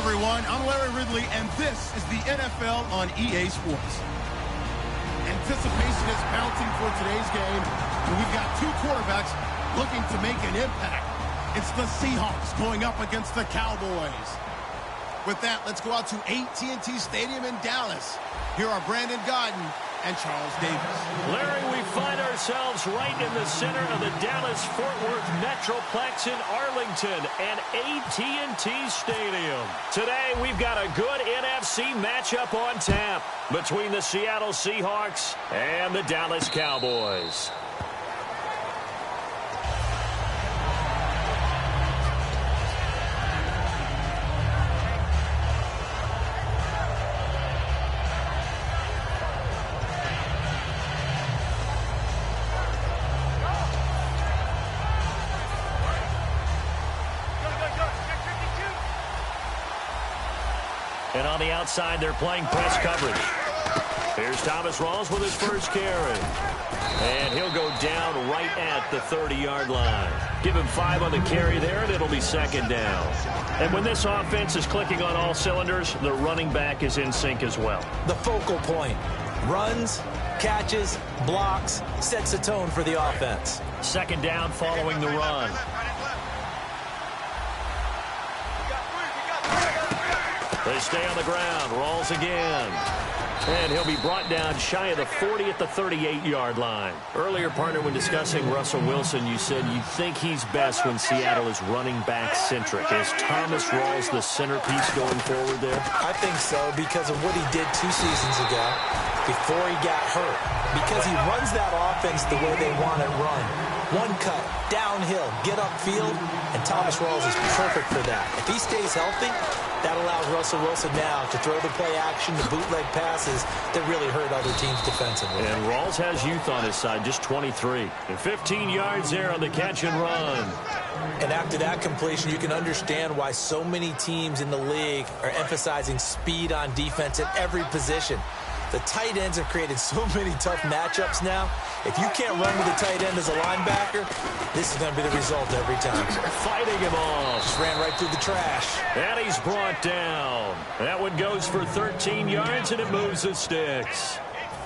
everyone. I'm Larry Ridley, and this is the NFL on EA Sports. Anticipation is mounting for today's game, and we've got two quarterbacks looking to make an impact. It's the Seahawks going up against the Cowboys. With that, let's go out to AT&T Stadium in Dallas. Here are Brandon Godden and Charles Davis. Larry, we find ourselves right in the center of the Dallas-Fort Worth Metroplex in Arlington and AT&T Stadium. Today, we've got a good NFC matchup on tap between the Seattle Seahawks and the Dallas Cowboys. And on the outside, they're playing press coverage. Here's Thomas Rawls with his first carry. And he'll go down right at the 30-yard line. Give him 5 on the carry there, and it'll be second down. And when this offense is clicking on all cylinders, the running back is in sync as well. The focal point. Runs, catches, blocks, sets a tone for the offense. Second down following the run. They stay on the ground. Rawls again. And he'll be brought down shy of the 40 at the 38-yard line. Earlier, partner, when discussing Russell Wilson, you said you think he's best when Seattle is running back-centric. Is Thomas Rawls the centerpiece going forward there? I think so because of what he did 2 seasons ago before he got hurt. Because he runs that offense the way they want it run. One cut, downhill, get upfield, and Thomas Rawls is perfect for that. If he stays healthy, that allows Russell Wilson now to throw the play action, the bootleg passes that really hurt other teams defensively. And Rawls has youth on his side, just 23. And 15 yards there on the catch and run. And after that completion, you can understand why so many teams in the league are emphasizing speed on defense at every position. The tight ends have created so many tough matchups now. If you can't run with the tight end as a linebacker, this is going to be the result every time. Fighting him off. Just ran right through the trash. And he's brought down. That one goes for 13 yards, and it moves the sticks.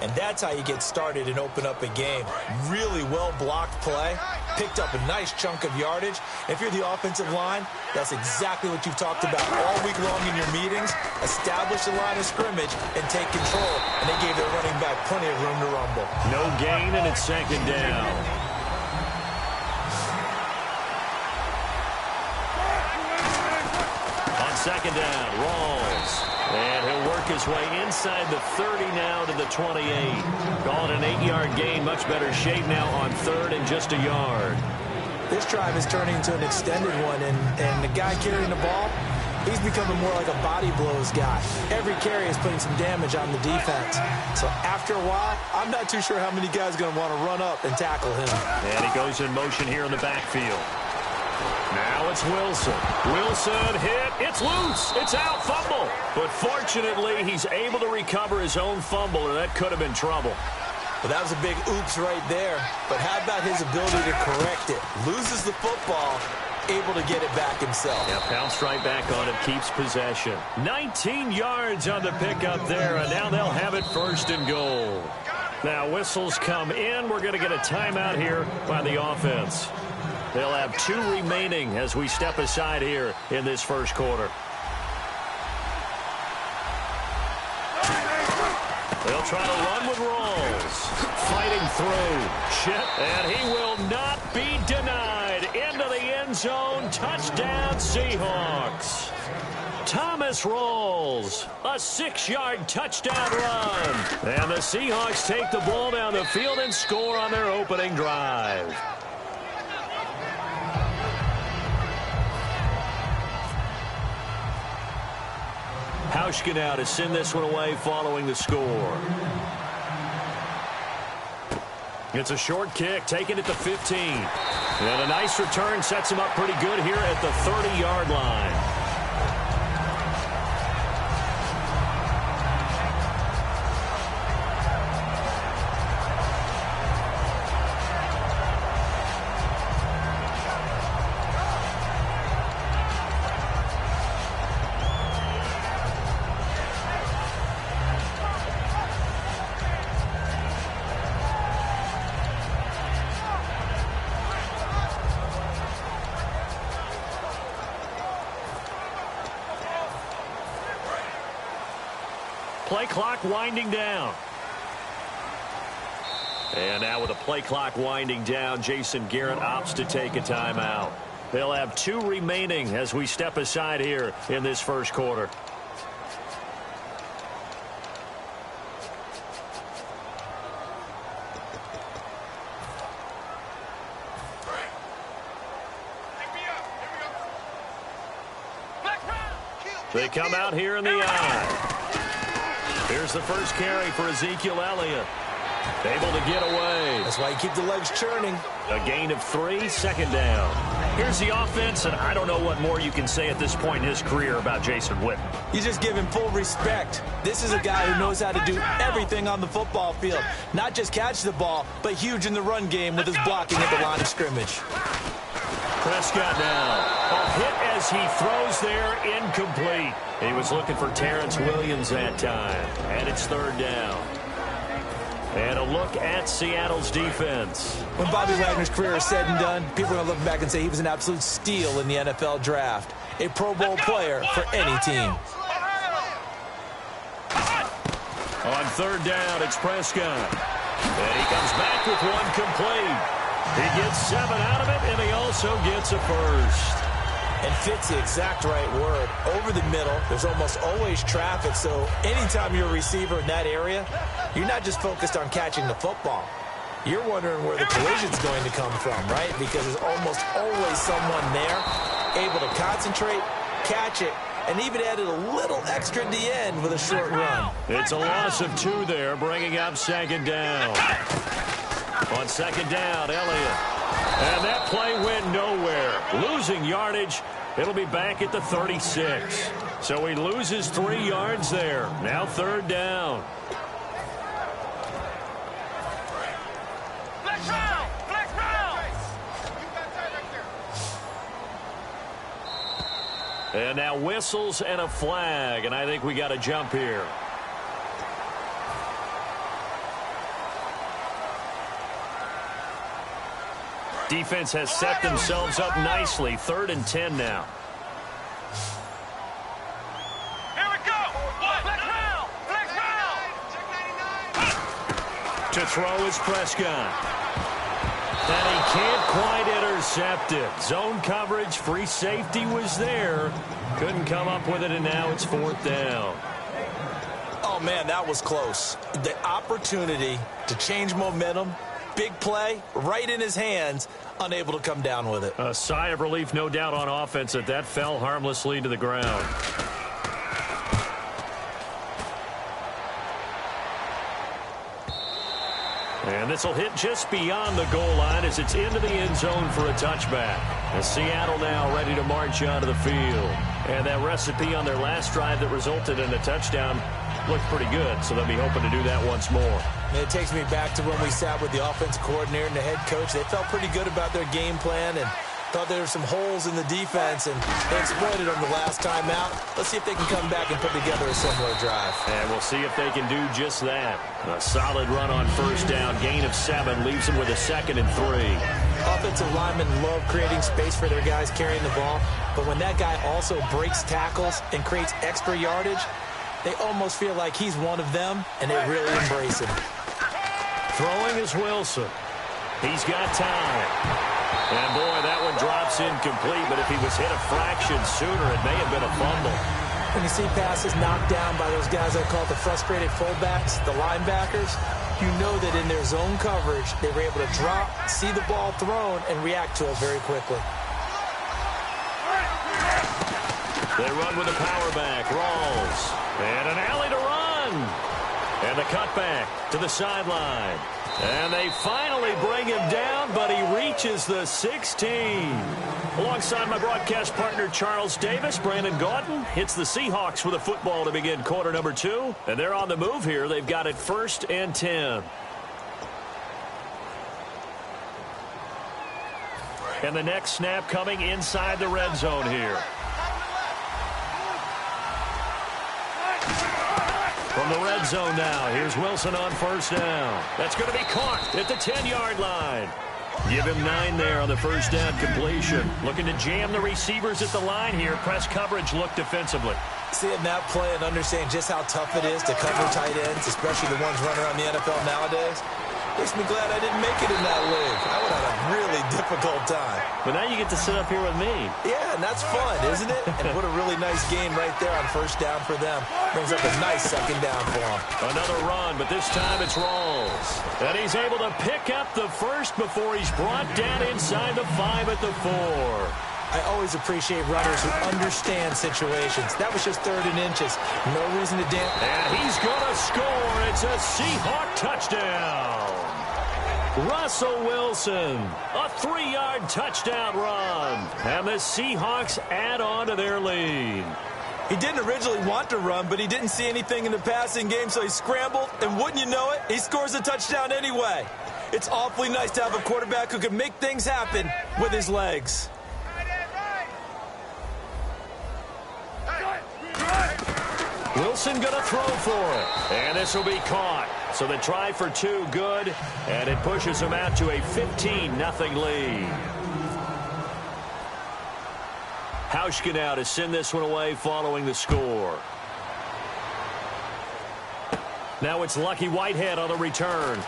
And that's how you get started and open up a game. Really well-blocked play. Picked up a nice chunk of yardage. If you're the offensive line, that's exactly what you've talked about all week long in your meetings. Establish the line of scrimmage and take control. And they gave their running back plenty of room to rumble. No gain, and it's second down. On second down, Rawls. And he'll work his way inside the 30 now to the 28. Call it an 8-yard gain. Much better shape now on third and just a yard. This drive is turning into an extended one, and the guy carrying the ball, he's becoming more like a body blows guy. Every carry is putting some damage on the defense. So after a while, I'm not too sure how many guys are going to want to run up and tackle him. And he goes in motion here in the backfield. Now it's Wilson. Wilson hit. It's loose. It's out. Fumble. But fortunately, he's able to recover his own fumble, or that could have been trouble. Well, that was a big oops right there. But how about his ability to correct it? Loses the football, able to get it back himself. Yeah, bounced right back on it, keeps possession. 19 yards on the pickup there, and now they'll have it first and goal. Now, whistles come in. We're going to get a timeout here by the offense. They'll have 2 remaining as we step aside here in this first quarter. They'll try to run with Rawls. Fighting through. Chip, and he will not be denied. Into the end zone. Touchdown, Seahawks. Thomas Rawls, a 6-yard touchdown run. And the Seahawks take the ball down the field and score on their opening drive. Hauschka now to send this one away following the score. It's a short kick, taken at the 15. And a nice return sets him up pretty good here at the 30-yard line. Play clock winding down. And now with the play clock winding down, Jason Garrett opts to take a timeout. They'll have 2 remaining as we step aside here in this first quarter. They come out here in the eye. Here's the first carry for Ezekiel Elliott. Able to get away. That's why you keep the legs churning. A gain of 3, second down. Here's the offense, and I don't know what more you can say at this point in his career about Jason Witten. You just give him full respect. This is a guy who knows how to do everything on the football field. Not just catch the ball, but huge in the run game with his blocking at the line of scrimmage. Prescott now. A hit as he throws there, incomplete. He was looking for Terrence Williams that time, and it's third down. And a look at Seattle's defense. When Bobby Wagner's career is said and done, people are going to look back and say he was an absolute steal in the NFL draft. A Pro Bowl player for any team. On third down, it's Prescott. And he comes back with 1 complete. He gets 7 out of it, and he also gets a first. And fits the exact right word. Over the middle, there's almost always traffic, so anytime you're a receiver in that area, you're not just focused on catching the football. You're wondering where the collision's going to come from, right? Because there's almost always someone there able to concentrate, catch it, and even added a little extra at the end with a short run. It's a loss of 2 there, bringing up second down. On second down, Elliott. And that play went nowhere. Losing yardage. It'll be back at the 36. So he loses 3 yards there. Now third down. And now whistles and a flag. And I think we got a jump here. Defense has set themselves up nicely. 3rd and 10 now. Here we go. To throw is Prescott. And he can't quite intercept it. Zone coverage, free safety was there. Couldn't come up with it, and now it's 4th down. Oh, man, that was close. The opportunity to change momentum, big play, right in his hands, unable to come down with it. A sigh of relief, no doubt, on offense that fell harmlessly to the ground. And this will hit just beyond the goal line as it's into the end zone for a touchback. And Seattle now ready to march onto the field. And that recipe on their last drive that resulted in a touchdown looked pretty good, so they'll be hoping to do that once more. And it takes me back to when we sat with the offensive coordinator and the head coach. They felt pretty good about their game plan and thought there were some holes in the defense, and they exploited them the last time out. Let's see if they can come back and put together a similar drive. And we'll see if they can do just that. A solid run on first down, gain of 7, leaves them with a 2nd and 3. Offensive linemen love creating space for their guys carrying the ball, but when that guy also breaks tackles and creates extra yardage, they almost feel like he's one of them, and they really embrace him. Throwing is Wilson. He's got time. And, boy, that one drops incomplete, but if he was hit a fraction sooner, it may have been a fumble. When you see passes knocked down by those guys I call the frustrated fullbacks, the linebackers, you know that in their zone coverage, they were able to drop, see the ball thrown, and react to it very quickly. They run with the power back. Rawls. And an alley to run. And the cutback to the sideline. And they finally bring him down, but he reaches the 16. Alongside my broadcast partner, Charles Davis, Brandon Gaudin hits the Seahawks with a football to begin quarter number 2. And they're on the move here. They've got it 1st and 10. And the next snap coming inside the red zone here. From the red zone now, here's Wilson on first down. That's going to be caught at the 10-yard line. Give him 9 there on the first down completion. Looking to jam the receivers at the line here. Press coverage look defensively. Seeing that play and understanding just how tough it is to cover tight ends, especially the ones running around the NFL nowadays, makes me glad I didn't make it in that league. I would have had a really difficult time. But now you get to sit up here with me. Yeah, and that's fun, isn't it? And what a really nice game right there on first down for them. Brings up a nice second down for them. Another run, but this time it's Rawls. And he's able to pick up the first before he's brought down inside the 5 at the 4. I always appreciate runners who understand situations. That was just 3rd and inches. No reason to dance. And he's going to score. It's a Seahawk touchdown. Russell Wilson, a 3-yard touchdown run. And the Seahawks add on to their lead. He didn't originally want to run, but he didn't see anything in the passing game, so he scrambled. And wouldn't you know it, he scores a touchdown anyway. It's awfully nice to have a quarterback who can make things happen with his legs. Wilson going to throw for it. And this will be caught. So the try for 2 good. And it pushes him out to a 15-0 lead. Hauschka now to send this one away following the score. Now it's Lucky Whitehead on the return.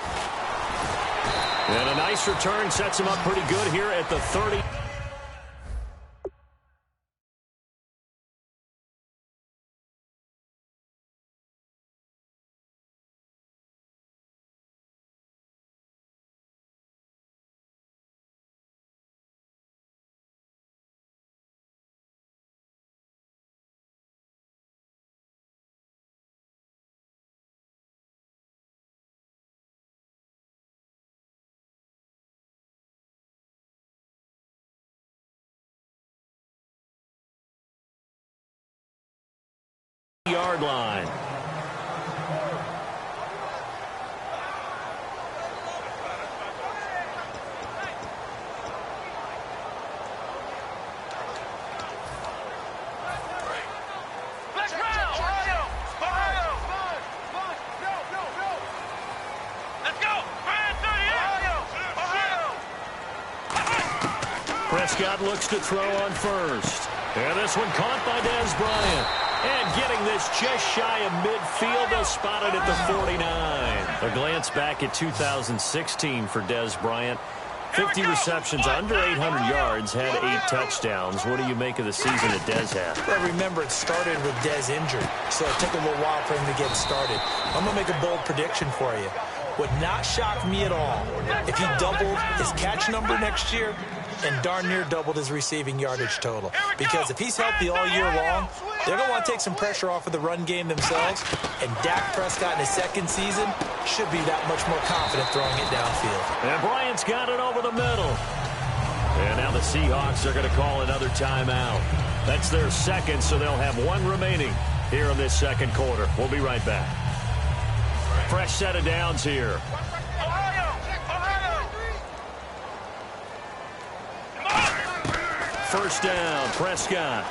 And a nice return sets him up pretty good here at the 30. Yard line. Prescott looks to throw on first. And this one caught by Dez Bryant. And getting this just shy of midfield, they'll spot it at the 49. A glance back at 2016 for Dez Bryant. 50 receptions, under 800 yards, had 8 touchdowns. What do you make of the season that Dez had? Well, remember, it started with Dez injured, so it took a little while for him to get started. I'm going to make a bold prediction for you. Would not shock me at all if he doubled his catch number next year and darn near doubled his receiving yardage total. Because if he's healthy all year long, they're going to want to take some pressure off of the run game themselves. And Dak Prescott in his second season should be that much more confident throwing it downfield. And Bryant's got it over the middle. And now the Seahawks are going to call another timeout. That's their second, so they'll have 1 remaining here in this second quarter. We'll be right back. Fresh set of downs here. First down, Prescott.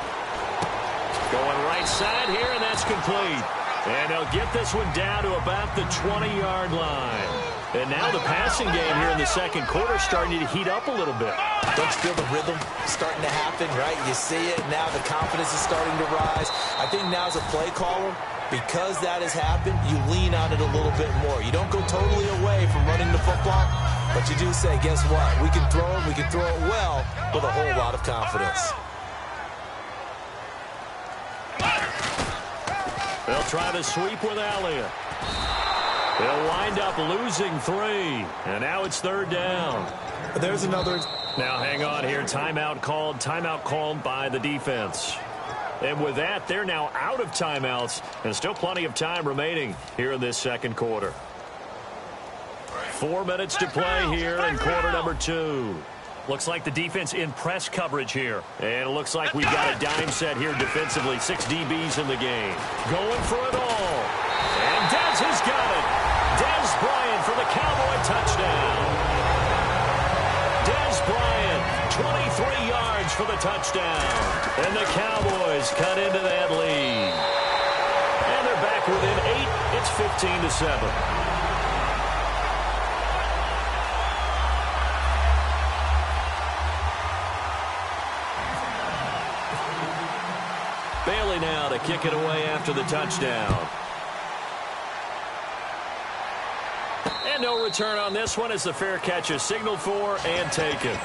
Going right side here, and that's complete. And they'll get this one down to about the 20-yard line. And now the passing game here in the second quarter starting to heat up a little bit. Don't you feel the rhythm starting to happen, right? You see it, now the confidence is starting to rise. I think now as a play caller, because that has happened, you lean on it a little bit more. You don't go totally away from running the football, but you do say, guess what? We can throw it, we can throw it well with a whole lot of confidence. They'll try to sweep with Elliott. They'll wind up losing 3. And now it's 3rd down. There's another. Now hang on here. Timeout called by the defense. And with that, they're now out of timeouts. And still plenty of time remaining here in this second quarter. 4 minutes to play here in quarter number 2. Looks like the defense in press coverage here. And it looks like we've got a dime set here defensively. 6 DBs in the game. Going for it all. And Dez has got it. Dez Bryant for the Cowboy touchdown. Dez Bryant, 23 yards for the touchdown. And the Cowboys cut into that lead. And they're back within 8. It's 15-7. Bailey now to kick it away after the touchdown. And no return on this one as the fair catch is signaled for and taken.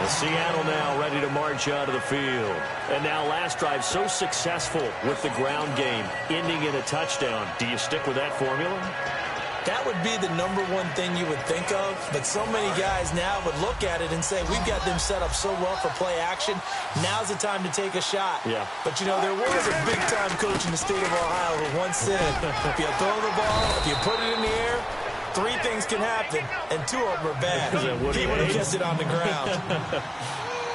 Seattle now ready to march out of the field. And now last drive so successful with the ground game, ending in a touchdown. Do you stick with that formula? That would be the number one thing you would think of, but so many guys now would look at it and say, we've got them set up so well for play action, now's the time to take a shot. Yeah. But, you know, there was a big-time coach in the state of Ohio who once said, if you throw the ball, if you put it in the air, 3 things can happen, and 2 of them are bad. He would have kept it on the ground.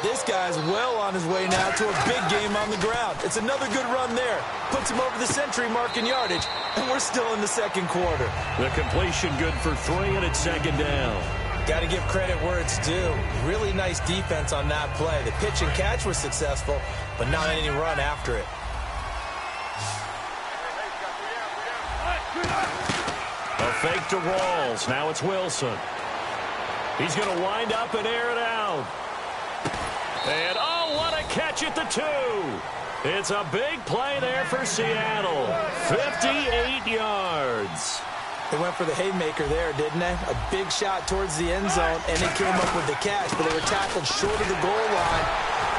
This guy's well on his way now to a big game on the ground. It's another good run there. Puts him over the century mark in yardage, and we're still in the second quarter. The completion good for 3, and it's second down. Got to give credit where it's due. Really nice defense on that play. The pitch and catch was successful, but not any run after it. A fake to Rawls. Now it's Wilson. He's going to wind up and air it out. And, oh, what a catch at the 2. It's a big play there for Seattle. 58 yards. They went for the haymaker there, didn't they? A big shot towards the end zone, and they came up with the catch, but they were tackled short of the goal line.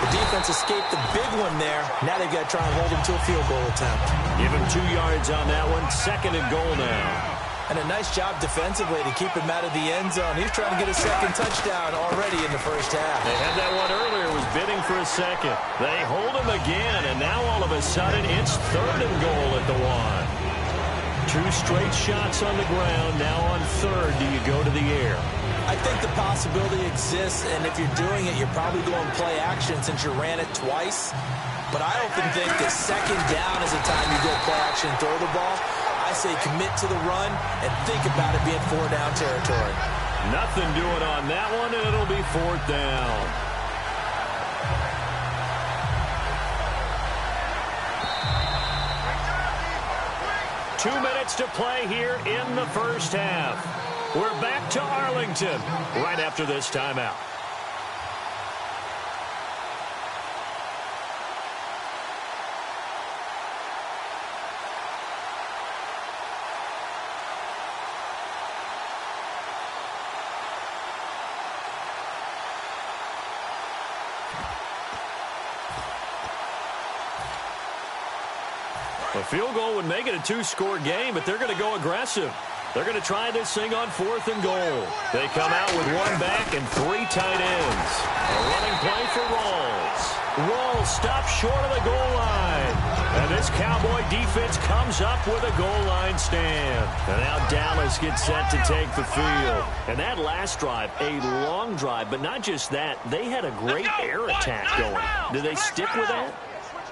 The defense escaped the big one there. Now they've got to try and hold him to a field goal attempt. Give him 2 yards on that one. Second and goal now. And a nice job defensively to keep him out of the end zone. He's trying to get a second touchdown already in the first half. They had that one earlier, was bidding for a second. They hold him again, and now all of a sudden it's third and goal at the 1. 2 straight shots on the ground. Now on third, do you go to the air? I think the possibility exists, and if you're doing it, you're probably going play action since you ran it twice. But I often think that second down is the time you go play action and throw the ball. I say commit to the run and think about it being 4-down territory. Nothing doing on that one, and it'll be 4th down. Two minutes to play here in the first half. We're back to Arlington right after this timeout. A field goal would make it a 2-score game, but they're going to go aggressive. They're going to try this thing on 4th and goal. They come out with 1 back and 3 tight ends. A running play for Rawls. Rawls stops short of the goal line. And this Cowboy defense comes up with a goal line stand. And now Dallas gets set to take the field. And that last drive, a long drive, but not just that. They had a great air attack going. Do they stick with that?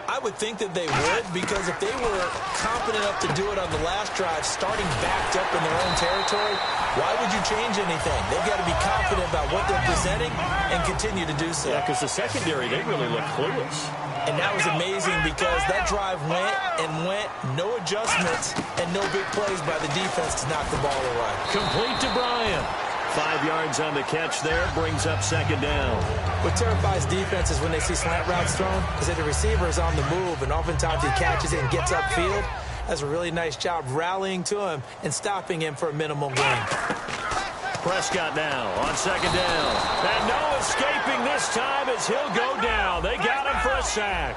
I would think that they would, because if they were confident enough to do it on the last drive, starting backed up in their own territory, why would you change anything? They've got to be confident about what they're presenting and continue to do so. Yeah, because the secondary, they really look clueless. And that was amazing because that drive went and went, no adjustments, and no big plays by the defense to knock the ball away. Complete to Bryant. 5 yards on the catch there, brings up second down. What terrifies defenses when they see slant routes thrown is that the receiver is on the move, and oftentimes he catches it and gets upfield. That's a really nice job rallying to him and stopping him for a minimal gain. Prescott now on second down. And no escaping this time as he'll go down. They got him for a sack.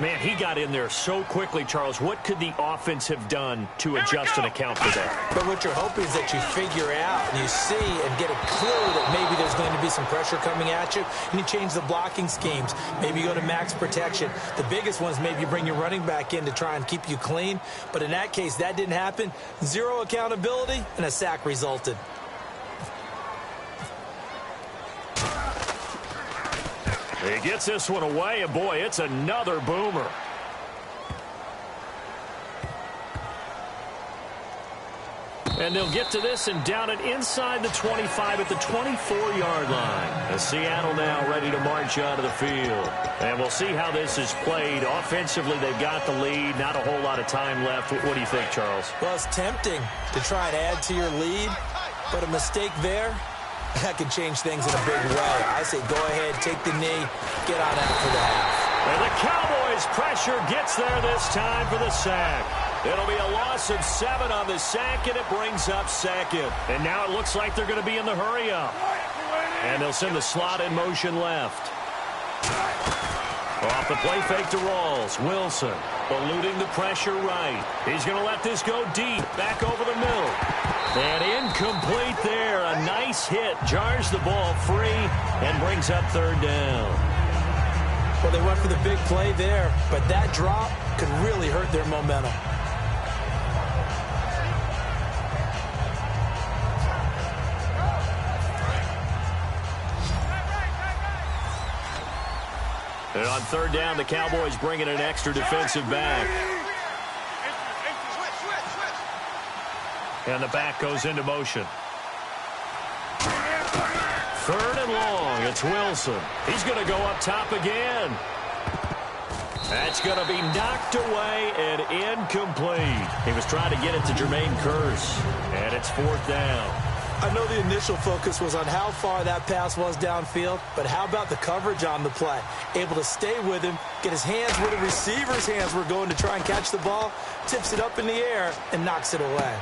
Man, he got in there so quickly, Charles. What could the offense have done to adjust and account for that? But what you're hoping is that you figure out and you see and get a clue that maybe there's going to be some pressure coming at you, and you change the blocking schemes. Maybe you go to max protection. The biggest one is maybe you bring your running back in to try and keep you clean. But in that case, that didn't happen. 0 accountability, and a sack resulted. He gets this one away, and boy, it's another boomer. And they'll get to this and down it inside the 25 at the 24-yard line. As Seattle now ready to march out of the field. And we'll see how this is played. Offensively, they've got the lead. Not a whole lot of time left. What do you think, Charles? Well, it's tempting to try and add to your lead, but a mistake there, that could change things in a big way. I say go ahead, take the knee, get on out for the half. And the Cowboys Cowboys pressure gets there this time for the sack. It'll be a loss of 7 on the sack, and it brings up second. And now it looks like they're going to be in the hurry-up. And they'll send the slot in motion left. Off the play fake to Rawls. Wilson eluding the pressure right. He's going to let this go deep. Back over the middle. And incomplete there. A nice hit. Jars the ball free and brings up third down. Well, they went for the big play there, but that drop could really hurt their momentum. And on third down, the Cowboys bring in an extra defensive back. And the back goes into motion. Third and long. It's Wilson. He's going to go up top again. That's going to be knocked away and incomplete. He was trying to get it to Jermaine Kearse. And it's fourth down. I know the initial focus was on how far that pass was downfield, but how about the coverage on the play? Able to stay with him, get his hands where the receiver's hands were going to try and catch the ball, tips it up in the air, and knocks it away.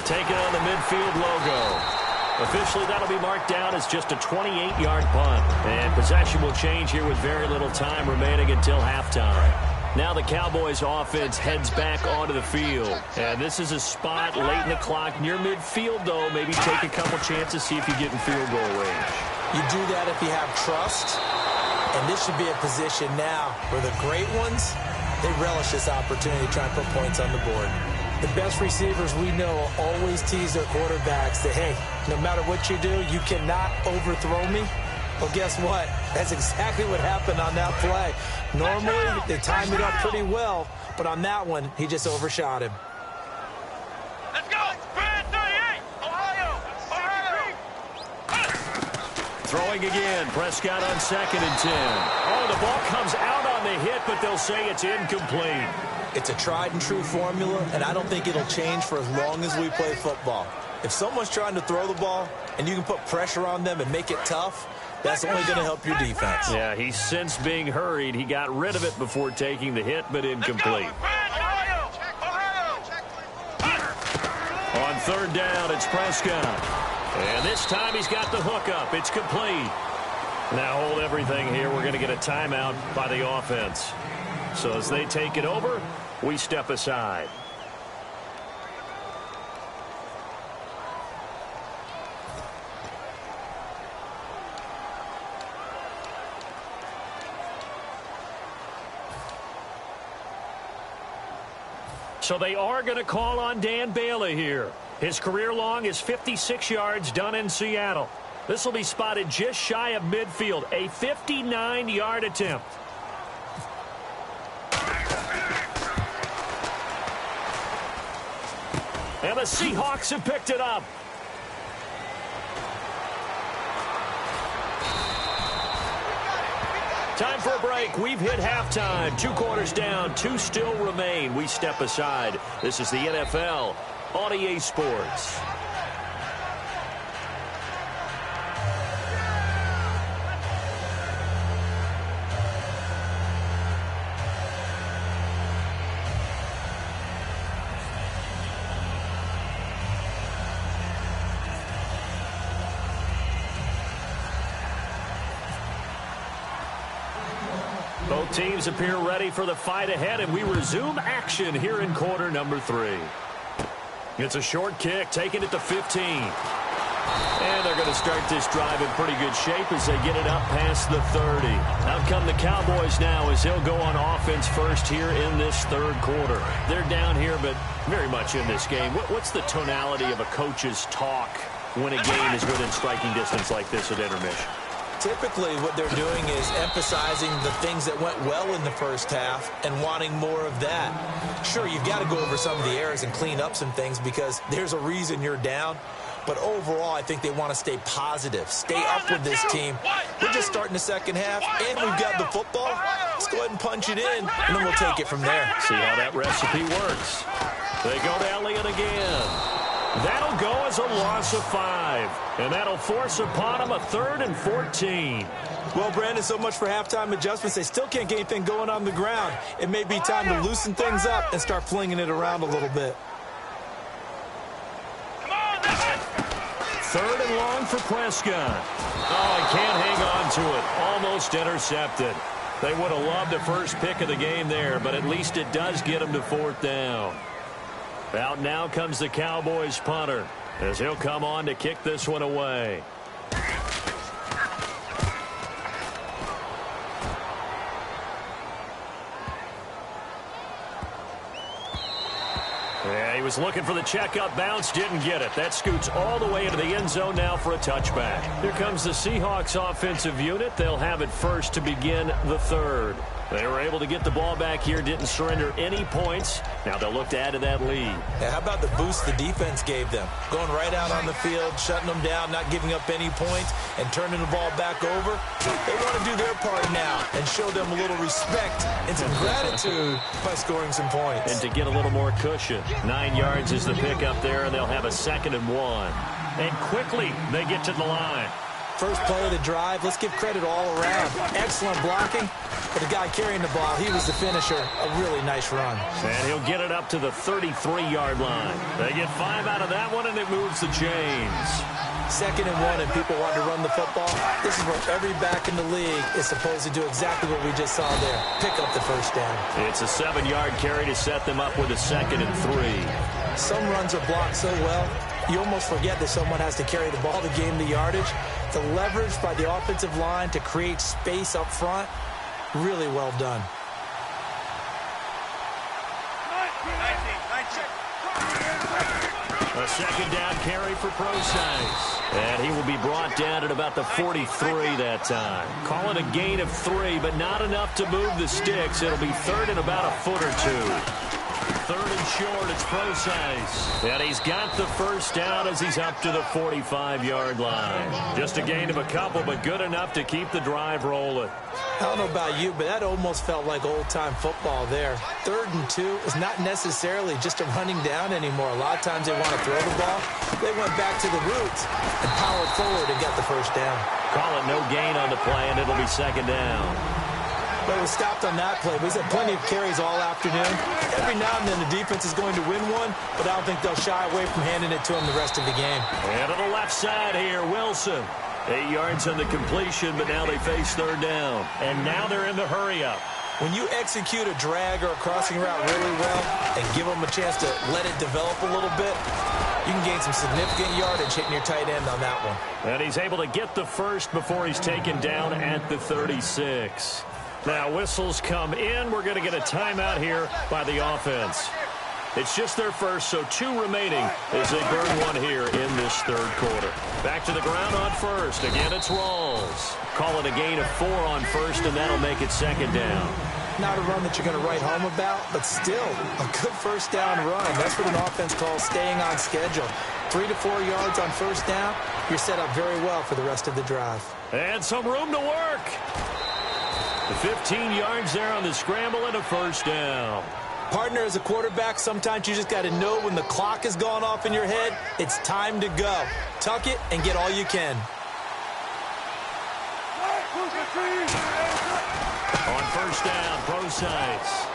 Taking on the midfield logo. Officially, that'll be marked down as just a 28-yard punt. And possession will change here with very little time remaining until halftime. Now the Cowboys offense heads back onto the field. And this is a spot late in the clock near midfield, though. Maybe take a couple chances, see if you get in field goal range. You do that if you have trust. And this should be a position now where the great ones, they relish this opportunity to try and put points on the board. The best receivers we know always tease their quarterbacks that, hey, no matter what you do, you cannot overthrow me. Well, guess what? That's exactly what happened on that play. Normally, they time it up pretty well, but on that one, he just overshot him. Let's go! 38! Ohio! Throwing again. Prescott on 2nd and 10. Oh, the ball comes out on the hit, but they'll say it's incomplete. It's a tried-and-true formula, and I don't think it'll change for as long as we play football. If someone's trying to throw the ball and you can put pressure on them and make it tough, that's only going to help your defense. Yeah, he's since being hurried. He got rid of it before taking the hit, but incomplete. On third down, it's Prescott. And this time he's got the hook up. It's complete. Now hold everything here. We're going to get a timeout by the offense. So as they take it over, we step aside. So they are going to call on Dan Bailey here. His career long is 56 yards done in Seattle. This will be spotted just shy of midfield, a 59-yard attempt. And the Seahawks have picked it up. Time for a break. We've hit halftime. 2 quarters down. 2 still remain. We step aside. This is the NFL on EA Sports. Both teams appear ready for the fight ahead, and we resume action here in quarter number 3. It's a short kick, taking it to 15. And they're going to start this drive in pretty good shape as they get it up past the 30. Out come the Cowboys now as they'll go on offense first here in this third quarter. They're down here, but very much in this game. What's the tonality of a coach's talk when a game is within striking distance like this at intermission? Typically, what they're doing is emphasizing the things that went well in the first half and wanting more of that. Sure, you've got to go over some of the errors and clean up some things because there's a reason you're down. But overall, I think they want to stay positive, stay up with this team. We're just starting the second half, and we've got the football. Let's go ahead and punch it in, and then we'll take it from there. See how that recipe works. They go to Elliott again. That'll go as a loss of 5. And that'll force upon them a 3rd and 14. Well, Brandon, so much for halftime adjustments. They still can't get anything going on the ground. It may be time to loosen things up and start flinging it around a little bit. 3rd and long for Prescott. Oh, he can't hang on to it. Almost intercepted. They would have loved the first pick of the game there, but at least it does get him to 4th down. Out now comes the Cowboys punter, as he'll come on to kick this one away. Yeah, he was looking for the checkup bounce, didn't get it. That scoots all the way into the end zone now for a touchback. Here comes the Seahawks offensive unit. They'll have it first to begin the 3rd. They were able to get the ball back here, didn't surrender any points. Now they'll look to add to that lead. Yeah, how about the boost the defense gave them? Going right out on the field, shutting them down, not giving up any points, and turning the ball back over. They want to do their part now and show them a little respect and some gratitude by scoring some points. And to get a little more cushion. 9 yards is the pickup there, and they'll have a 2nd and 1. And quickly they get to the line. First play of the drive, let's give credit all around. Excellent blocking. For the guy carrying the ball, he was the finisher. A really nice run. And he'll get it up to the 33-yard line. They get 5 out of that one, and it moves the chains. 2nd and 1, and people want to run the football. This is where every back in the league is supposed to do exactly what we just saw there. Pick up the first down. It's a 7-yard carry to set them up with a 2nd and 3. Some runs are blocked so well, you almost forget that someone has to carry the ball to gain the yardage. The leverage by the offensive line to create space up front, really well done. A 2nd down carry for Procise. And he will be brought down at about the 43 that time. Call it a gain of 3, but not enough to move the sticks. It'll be 3rd and about a foot or 2. 3rd and short, it's Procise. And he's got the first down as he's up to the 45-yard line. Just a gain of a couple, but good enough to keep the drive rolling. I don't know about you, but that almost felt like old-time football there. 3rd and 2 is not necessarily just a running down anymore. A lot of times they want to throw the ball. They went back to the roots and powered forward and got the first down. Call it no gain on the play, and it'll be 2nd down. But it was stopped on that play. He's had plenty of carries all afternoon. Every now and then the defense is going to win one, but I don't think they'll shy away from handing it to him the rest of the game. And to the left side here, Wilson. 8 yards on the completion, but now they face 3rd down. And now they're in the hurry-up. When you execute a drag or a crossing route really well and give them a chance to let it develop a little bit, you can gain some significant yardage hitting your tight end on that one. And he's able to get the first before he's taken down at the 36. Now whistles come in. We're going to get a timeout here by the offense. It's just their first, so 2 remaining as they burn one here in this 3rd quarter. Back to the ground on first. Again, it's Rawls. Call it a gain of 4 on first, and that'll make it 2nd down. Not a run that you're going to write home about, but still a good first down run. That's what an offense calls staying on schedule. 3 to 4 yards on first down, you're set up very well for the rest of the drive. And some room to work. The 15 yards there on the scramble and a first down. Partner, as a quarterback, sometimes you just got to know when the clock has gone off in your head, it's time to go. Tuck it and get all you can. On first down, Procise.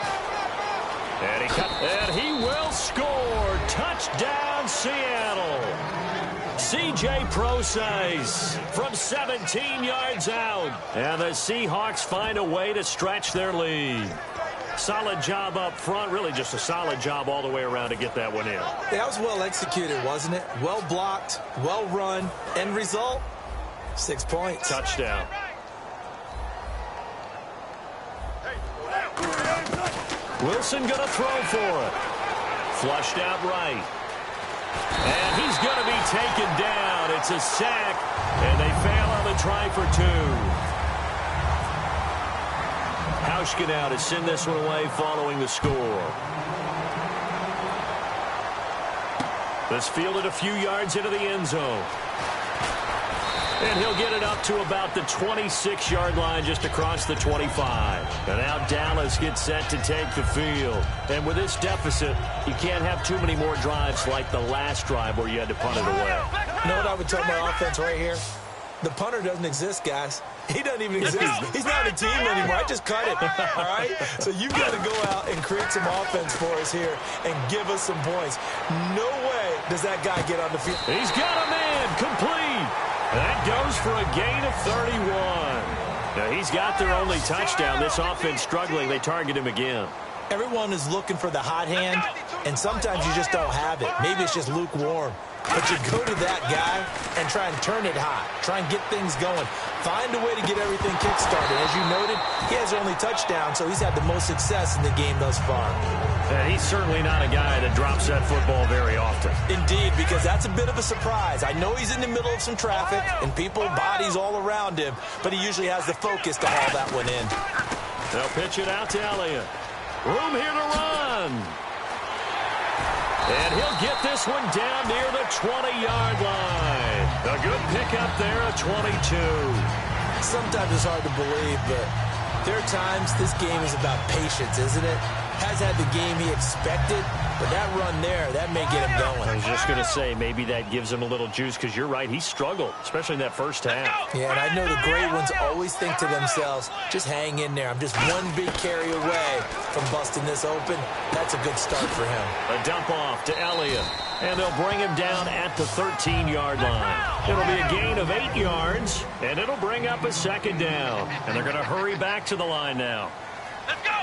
And he will score. Touchdown, Seattle. C.J. Procise from 17 yards out. And the Seahawks find a way to stretch their lead. Solid job up front. Really just a solid job all the way around to get that one in. Yeah, that was well executed, wasn't it? Well blocked, well run. End result, 6 points. Touchdown. Wilson going to throw for it. Flushed out right. And he's going to be taken down. It's a sack, and they fail on the try for 2. Hauschka to send this one away following the score. This fielded a few yards into the end zone. And he'll get it up to about the 26-yard line just across the 25. And now Dallas gets set to take the field. And with this deficit, you can't have too many more drives like the last drive where you had to punt it away. You know what I would tell my offense right here? The punter doesn't exist, guys. He doesn't even exist. He's not a team anymore. I just cut it, all right? So you've got to go out and create some offense for us here and give us some points. No way does that guy get on the field. He's got a man complete. That goes for a gain of 31. Now, he's got their only touchdown. This offense struggling. They target him again. Everyone is looking for the hot hand, and sometimes you just don't have it. Maybe it's just lukewarm. But you go to that guy and try and turn it hot. Try and get things going. Find a way to get everything kick-started. As you noted, he has their only touchdown, so he's had the most success in the game thus far. And he's certainly not a guy that drops that football very often. Indeed, because that's a bit of a surprise. I know he's in the middle of some traffic and people, bodies all around him, but he usually has the focus to haul that one in. They'll pitch it out to Elliott. Room here to run. And he'll get this one down near the 20-yard line. A good pickup there at 22. Sometimes it's hard to believe, but there are times this game is about patience, isn't it? Has had the game he expected, but that run there, that may get him going. I was just going to say, maybe that gives him a little juice, because you're right, he struggled, especially in that first half. Yeah, and I know the great ones always think to themselves, just hang in there. I'm just one big carry away from busting this open. That's a good start for him. A dump off to Elliott, and they'll bring him down at the 13-yard line. It'll be a gain of 8 yards, and it'll bring up a second down. And they're going to hurry back to the line now. Let's go!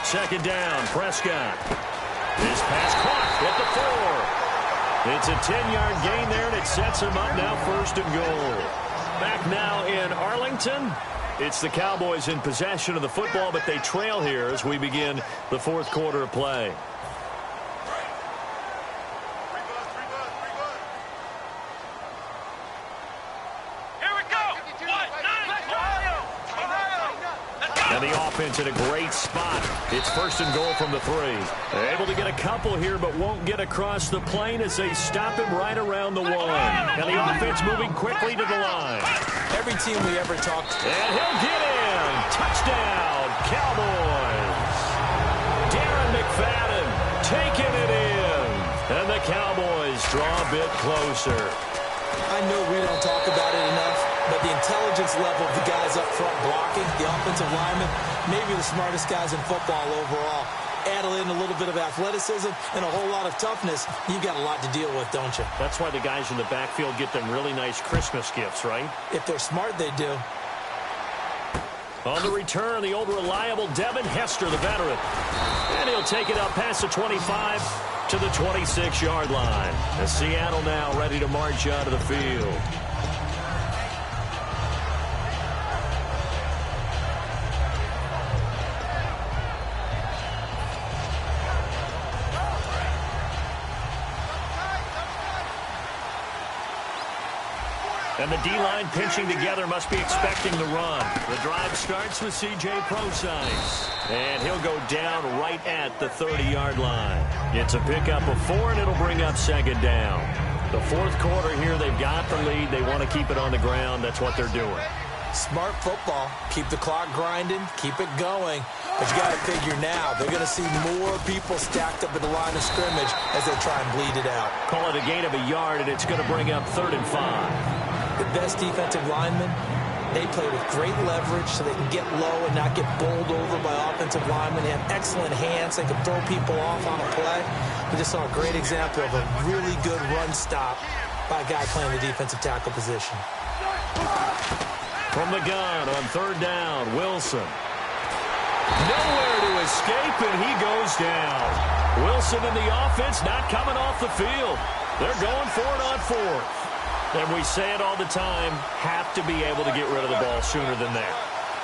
Second down, Prescott. This pass caught at the 4. It's a 10-yard gain there, and it sets him up now 1st and goal. Back now in Arlington. It's the Cowboys in possession of the football, but they trail here as we begin the 4th quarter of play. And the offense in a great spot. It's 1st and goal from the 3. They're able to get a couple here, but won't get across the plane as they stop him right around the 1. And the offense moving quickly to the line. Every team we ever talked to. And he'll get in. Touchdown, Cowboys. Darren McFadden taking it in. And the Cowboys draw a bit closer. I know we don't talk about it enough, but the intelligence level of the guys up front blocking, the offensive linemen, maybe the smartest guys in football overall. Add in a little bit of athleticism and a whole lot of toughness, you've got a lot to deal with, don't you? That's why the guys in the backfield get them really nice Christmas gifts, right? If they're smart, they do. On the return, the old reliable Devin Hester, the veteran. And he'll take it up past the 25 to the 26-yard line. As Seattle now ready to march out of the field. And the D-line pinching together must be expecting the run. The drive starts with C.J. Prosise. And he'll go down right at the 30-yard line. It's a pickup of 4, and it'll bring up 2nd down. The 4th quarter here, they've got the lead. They want to keep it on the ground. That's what they're doing. Smart football. Keep the clock grinding. Keep it going. But you got to figure now, they're going to see more people stacked up at the line of scrimmage as they try and bleed it out. Call it a gain of a yard, and it's going to bring up 3rd and 5. The best defensive linemen, they play with great leverage so they can get low and not get bowled over by offensive linemen. They have excellent hands. They can throw people off on a play. We just saw a great example of a really good run stop by a guy playing the defensive tackle position. From the gun on 3rd down, Wilson. Nowhere to escape, and he goes down. Wilson and the offense not coming off the field. They're going for it on 4th. And we say it all the time, have to be able to get rid of the ball sooner than that.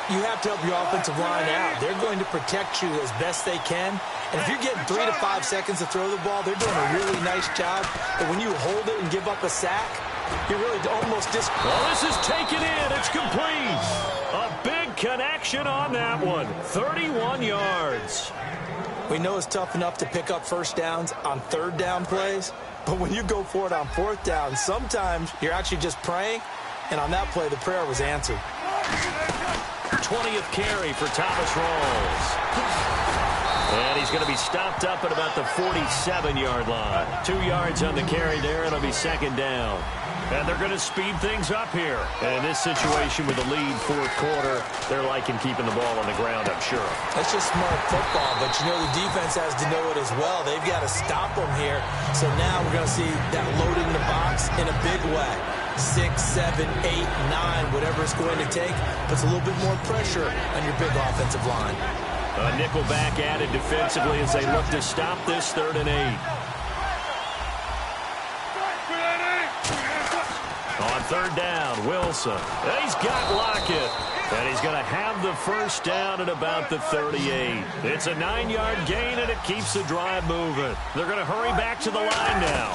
You have to help your offensive line out. They're going to protect you as best they can. And if you're getting 3 to 5 seconds to throw the ball, they're doing a really nice job. But when you hold it and give up a sack, you're really almost Well, this is taken in. It's complete. A big connection on that one. 31 yards. We know it's tough enough to pick up first downs on third down plays, but when you go for it on fourth down, sometimes you're actually just praying, and on that play, the prayer was answered. 20th carry for Thomas Rawls. And he's going to be stopped up at about the 47-yard line. 2 yards on the carry there. It'll be second down. And they're going to speed things up here. And in this situation with the lead fourth quarter, they're liking keeping the ball on the ground, I'm sure. That's just smart football, but you know the defense has to know it as well. They've got to stop them here. So now we're going to see that loading the box in a big way. 6, 7, 8, 9, whatever it's going to take, puts a little bit more pressure on your big offensive line. A nickel back added defensively as they look to stop this 3rd and 8. On 3rd down, Wilson. He's got Lockett. And he's going to have the first down at about the 38. It's a 9-yard gain, and it keeps the drive moving. They're going to hurry back to the line now.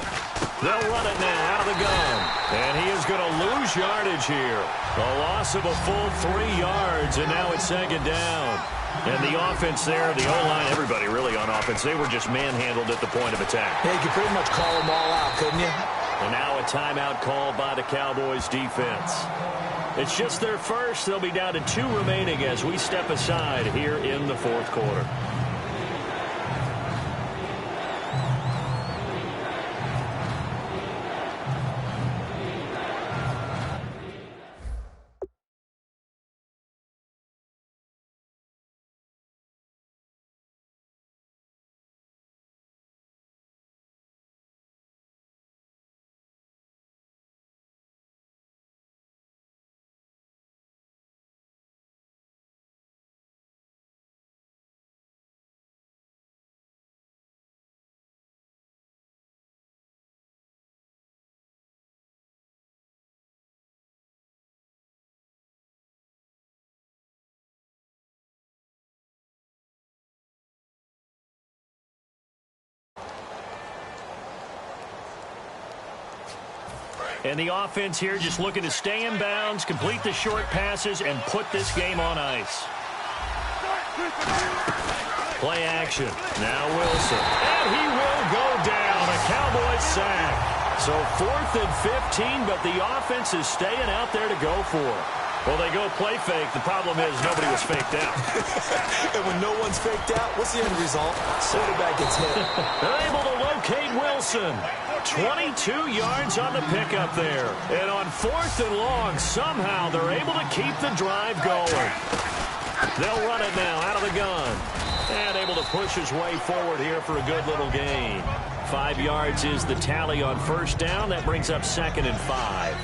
They'll run it now out of the gun. And he is going to lose yardage here. A loss of a full 3 yards, and now it's second down. And the offense there, the O-line, everybody really on offense, they were just manhandled at the point of attack. Yeah, you could pretty much call them all out, couldn't you? And now a timeout called by the Cowboys defense. It's just their first. They'll be down to 2 remaining as we step aside here in the fourth quarter. And the offense here just looking to stay in bounds, complete the short passes, and put this game on ice. Play action. Now Wilson. And he will go down. A Cowboys sack. So 4th and 15, but the offense is staying out there to go for it. Well, they go play fake. The problem is nobody was faked out. And when no one's faked out, what's the end result? Quarterback gets hit. They're able to locate Wilson. 22 yards on the pickup there. And on 4th and long, somehow they're able to keep the drive going. They'll run it now out of the gun. And able to push his way forward here for a good little gain. 5 yards is the tally on first down. That brings up 2nd and 5.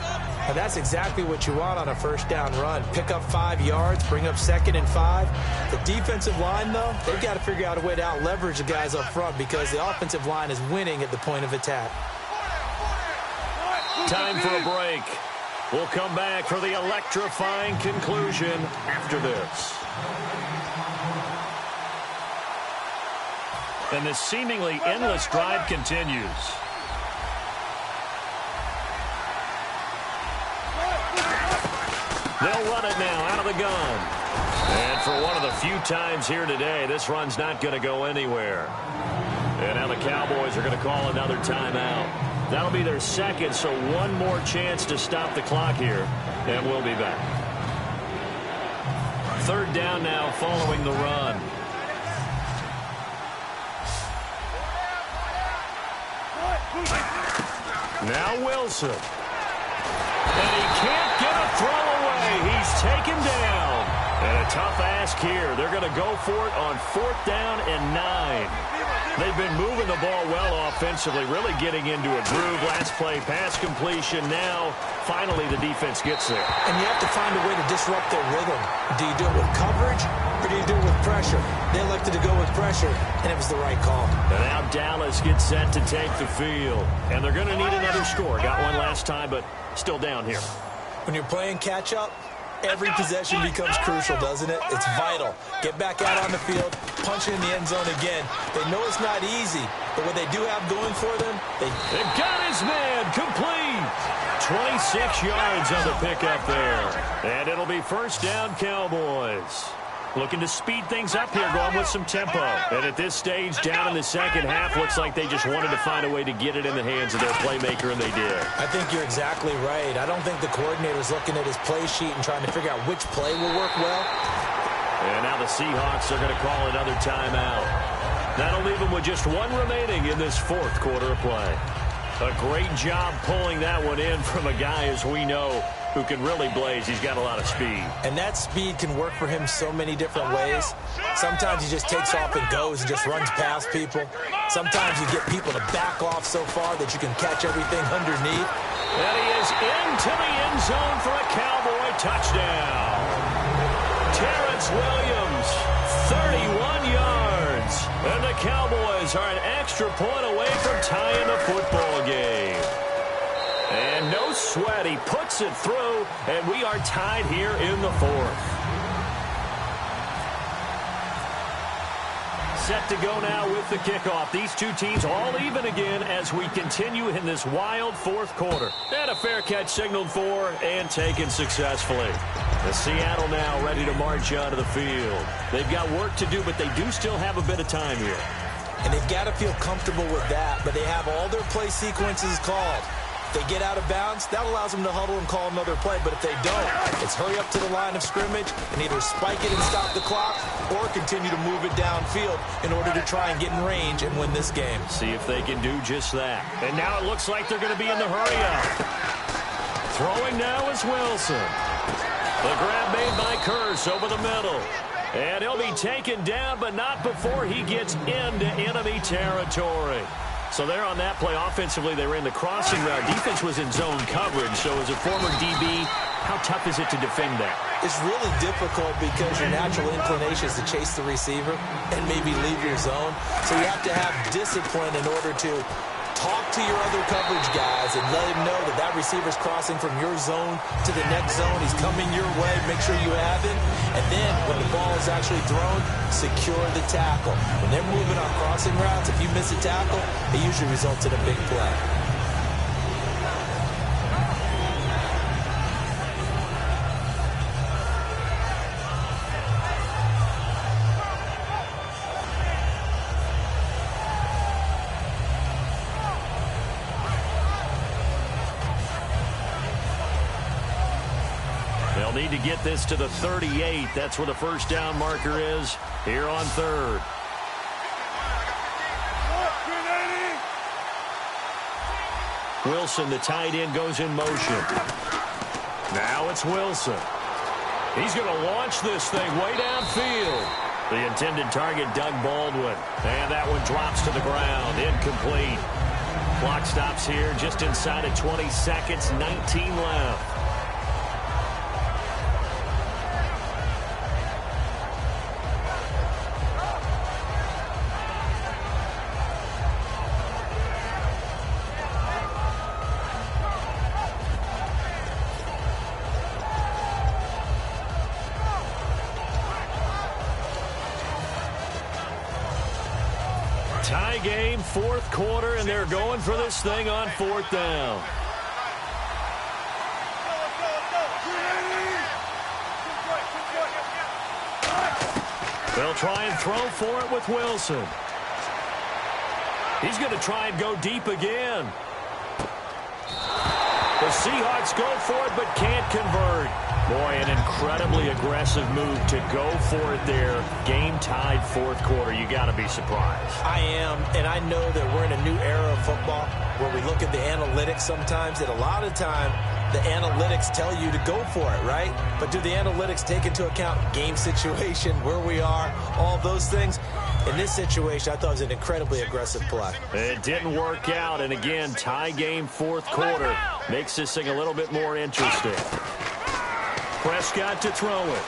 And that's exactly what you want on a first down run. Pick up 5 yards, bring up 2nd and 5. The defensive line, though, they've got to figure out a way to out-leverage the guys up front because the offensive line is winning at the point of attack. Time for a break. We'll come back for the electrifying conclusion after this. And this seemingly endless drive continues. They'll run it now out of the gun. And for one of the few times here today, this run's not going to go anywhere. And now the Cowboys are going to call another timeout. That'll be their second, so one more chance to stop the clock here. And we'll be back. 3rd down now following the run. Now Wilson. And he can't get a throw away. He's taken down. And a tough ask here. They're going to go for it on 4th down and 9. They've been moving the ball well offensively, really getting into a groove. Last play, pass completion. Now, finally, the defense gets there. And you have to find a way to disrupt their rhythm. Do you do it with coverage, or do you do it with pressure? They elected to go with pressure, and it was the right call. And now Dallas gets set to take the field. And they're going to need another score. Got one last time, but still down here. When you're playing catch-up, every possession becomes crucial, doesn't it? It's vital. Get back out on the field, punch it in the end zone again. They know it's not easy, but what they do have going for them, they've got his man complete. 26 yards on the pickup there. And it'll be first down, Cowboys. Looking to speed things up here, going with some tempo. And at this stage, down in the second half, looks like they just wanted to find a way to get it in the hands of their playmaker, and they did. I think you're exactly right. I don't think the coordinator's looking at his play sheet and trying to figure out which play will work well. And now the Seahawks are going to call another timeout. That'll leave them with just one remaining in this fourth quarter of play. A great job pulling that one in from a guy, as we know, who can really blaze. He's got a lot of speed. And that speed can work for him so many different ways. Sometimes he just takes off and goes and just runs past people. Sometimes you get people to back off so far that you can catch everything underneath. And he is into the end zone for a Cowboy touchdown. Terrence Williams, 31 yards. And the Cowboys are an extra point away from tying the football game. And no sweat, he puts it through, and we are tied here in the fourth. Set to go now with the kickoff. These two teams all even again as we continue in this wild fourth quarter. And a fair catch signaled for and taken successfully. The Seattle now ready to march onto the field. They've got work to do, but they do still have a bit of time here. And they've got to feel comfortable with that, but they have all their play sequences called. If they get out of bounds, that allows them to huddle and call another play. But if they don't, it's hurry up to the line of scrimmage and either spike it and stop the clock or continue to move it downfield in order to try and get in range and win this game. See if they can do just that. And now it looks like they're going to be in the hurry-up. Throwing now is Wilson. The grab made by Curse over the middle. And he'll be taken down, but not before he gets into enemy territory. So there on that play, offensively, they ran the crossing route. Defense was in zone coverage. So as a former DB, how tough is it to defend that? It's really difficult because your natural inclination is to chase the receiver and maybe leave your zone. So you have to have discipline in order to talk to your other coverage guys and let him know that that receiver's crossing from your zone to the next zone. He's coming your way. Make sure you have him. And then when the ball is actually thrown, secure the tackle. When they're moving on crossing routes, if you miss a tackle, it usually results in a big play. Need to get this to the 38. That's where the first down marker is here on third. Wilson, the tight end, goes in motion. Now it's Wilson. He's going to launch this thing way downfield. The intended target, Doug Baldwin. And that one drops to the ground. Incomplete. Clock stops here just inside of 20 seconds. 19 left. Tie game, fourth quarter, and they're going for this thing on fourth down. They'll try and throw for it with Wilson. He's going to try and go deep again. The Seahawks go for it but can't convert. Boy, an incredibly aggressive move to go for it there. Game-tied fourth quarter. You got to be surprised. I am, and I know that we're in a new era of football where we look at the analytics sometimes, and a lot of time the analytics tell you to go for it, right? But do the analytics take into account game situation, where we are, all those things? In this situation, I thought it was an incredibly aggressive play. It didn't work out, and again, tie game fourth quarter makes this thing a little bit more interesting. Prescott to throw it.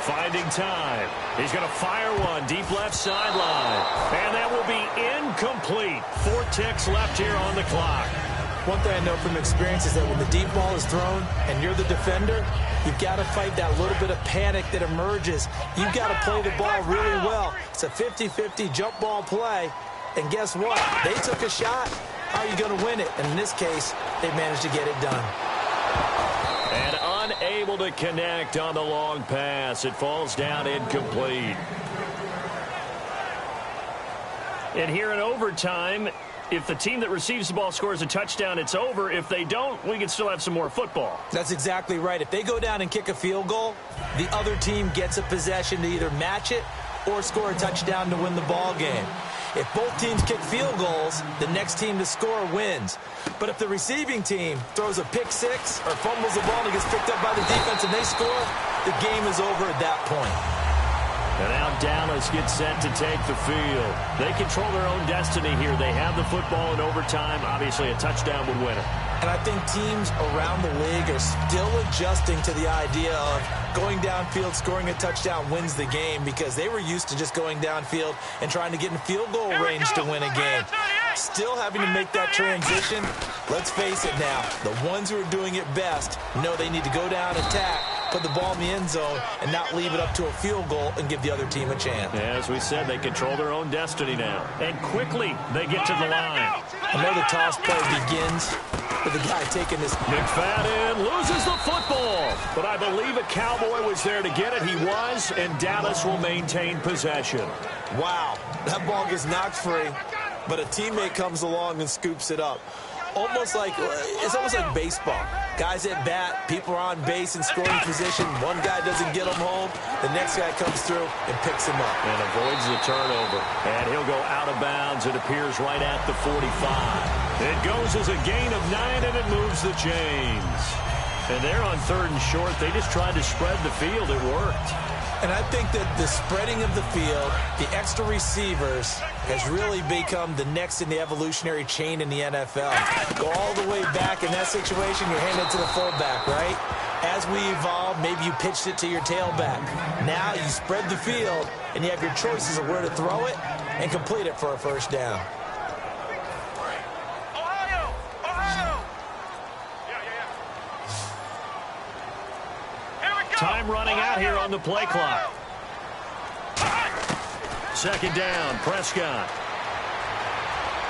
Finding time. He's going to fire one deep left sideline. And that will be incomplete. 4 ticks left here on the clock. One thing I know from experience is that when the deep ball is thrown and you're the defender, you've got to fight that little bit of panic that emerges. You've got to play the ball really well. It's a 50-50 jump ball play. And guess what? They took a shot. How are you going to win it? And in this case, they managed to get it done. And unable unable to connect on the long pass. It falls down incomplete. And here in overtime, if the team that receives the ball scores a touchdown, it's over. If they don't, we can still have some more football. That's exactly right. If they go down and kick a field goal, the other team gets a possession to either match it or score a touchdown to win the ball game. If both teams kick field goals, the next team to score wins. But if the receiving team throws a pick six or fumbles the ball and gets picked up by the defense and they score, the game is over at that point. And now Dallas gets set to take the field. They control their own destiny here. They have the football in overtime. Obviously, a touchdown would win it. And I think teams around the league are still adjusting to the idea of going downfield, scoring a touchdown wins the game, because they were used to just going downfield and trying to get in field goal range to win a game. Still having to make that transition. Let's face it now, the ones who are doing it best know they need to go down, attack, put the ball in the end zone, and not leave it up to a field goal and give the other team a chance. As we said, they control their own destiny now. And quickly, they get to the line. Another toss play begins with the guy taking this. McFadden loses the football. But I believe a Cowboy was there to get it. He was, and Dallas will maintain possession. Wow, that ball gets knocked free, but a teammate comes along and scoops it up. It's almost like baseball. Guys at bat, people are on base in scoring position. One guy doesn't get him home. The next guy comes through and picks him up. And avoids the turnover. And he'll go out of bounds. It appears right at the 45. It goes as a gain of 9, and it moves the chains. And they're on 3rd and short. They just tried to spread the field. It worked. And I think that the spreading of the field, the extra receivers, has really become the next in the evolutionary chain in the NFL. Go all the way back in that situation, you're handed to the fullback, right? As we evolve, maybe you pitched it to your tailback. Now you spread the field, and you have your choices of where to throw it and complete it for a first down. Time running out here on the play clock. 2nd down, Prescott.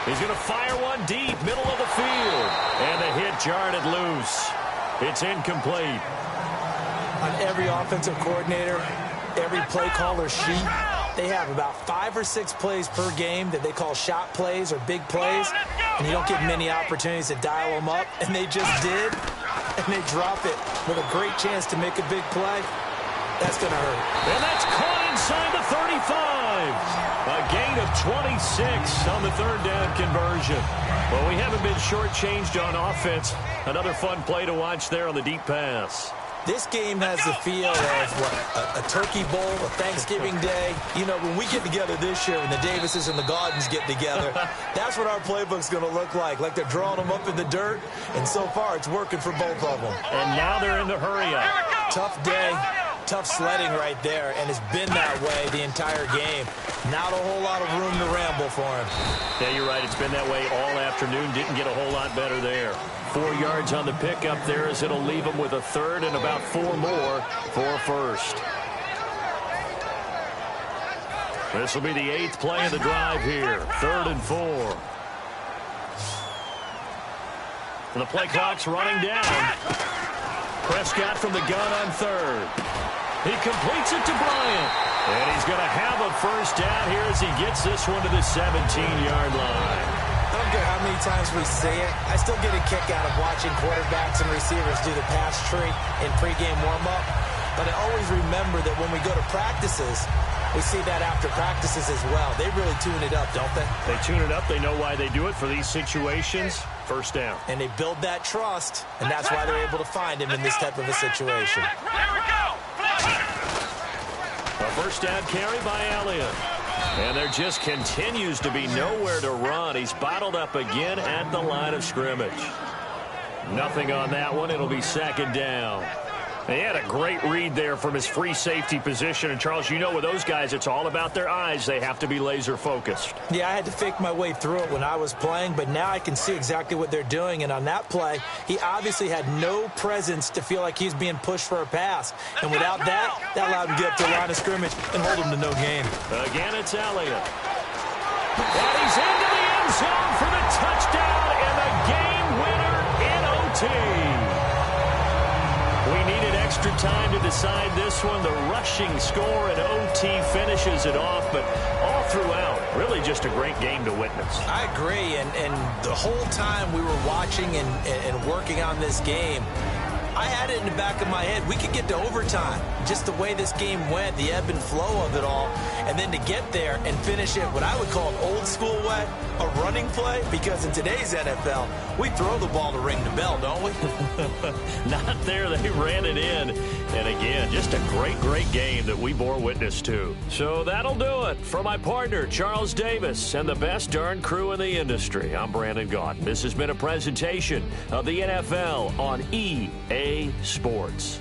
He's going to fire one deep, middle of the field. And the hit jarred it loose. It's incomplete. On every offensive coordinator, every play caller sheet, they have about 5 or 6 plays per game that they call shot plays or big plays. And you don't get many opportunities to dial them up. And they just did. And they drop it with a great chance to make a big play. That's going to hurt. And that's caught inside the 35. A gain of 26 on the 3rd down conversion. Well, we haven't been shortchanged on offense. Another fun play to watch there on the deep pass. This game has the feel of, a Turkey Bowl, a Thanksgiving Day. You know, when we get together this year, when the Davises and the Gaudens get together, that's what our playbook's going to look like they're drawing them up in the dirt, and so far it's working for both of them. And now they're in the hurry-up. Tough day, tough sledding right there, and it's been that way the entire game. Not a whole lot of room to ramble for him. Yeah, you're right. It's been that way all afternoon. Didn't get a whole lot better there. 4 yards on the pickup there, as it'll leave him with a 3rd and about 4 more for a first. This will be the 8th play of the drive here. 3rd and 4. And the play clock's running down. Prescott from the gun on 3rd. He completes it to Bryant. And he's going to have a first down here as he gets this one to the 17-yard line. I don't care how many times we say it, I still get a kick out of watching quarterbacks and receivers do the pass tree in pregame warm-up. But I always remember that when we go to practices, we see that after practices as well. They really tune it up, don't they? They tune it up. They know why they do it for these situations. First down. And they build that trust, and that's why they're able to find him in this type of a situation. Here we go. A first down carry by Elliott. And there just continues to be nowhere to run. He's bottled up again at the line of scrimmage. Nothing on that one. It'll be 2nd down. He had a great read there from his free safety position. And, Charles, you know with those guys, it's all about their eyes. They have to be laser-focused. Yeah, I had to fake my way through it when I was playing, but now I can see exactly what they're doing. And on that play, he obviously had no presence to feel like he's being pushed for a pass. And without that, that allowed him to get up to the line of scrimmage and hold him to no gain. Again, it's Elliott. And he's into the end zone for the touchdown and the game winner in OT. We needed extra time to decide this one. The rushing score and OT finishes it off, but all throughout, really just a great game to witness. I agree, and the whole time we were watching and working on this game, I had it in the back of my head. We could get to overtime. Just the way this game went, the ebb and flow of it all, and then to get there and finish it what I would call an old school way, a running play, because in today's NFL, we throw the ball to ring the bell, don't we? Not there. They ran it in. And again, just a great, great game that we bore witness to. So that'll do it. For my partner, Charles Davis, and the best darn crew in the industry, I'm Brandon Gaudin. This has been a presentation of the NFL on EA Sports.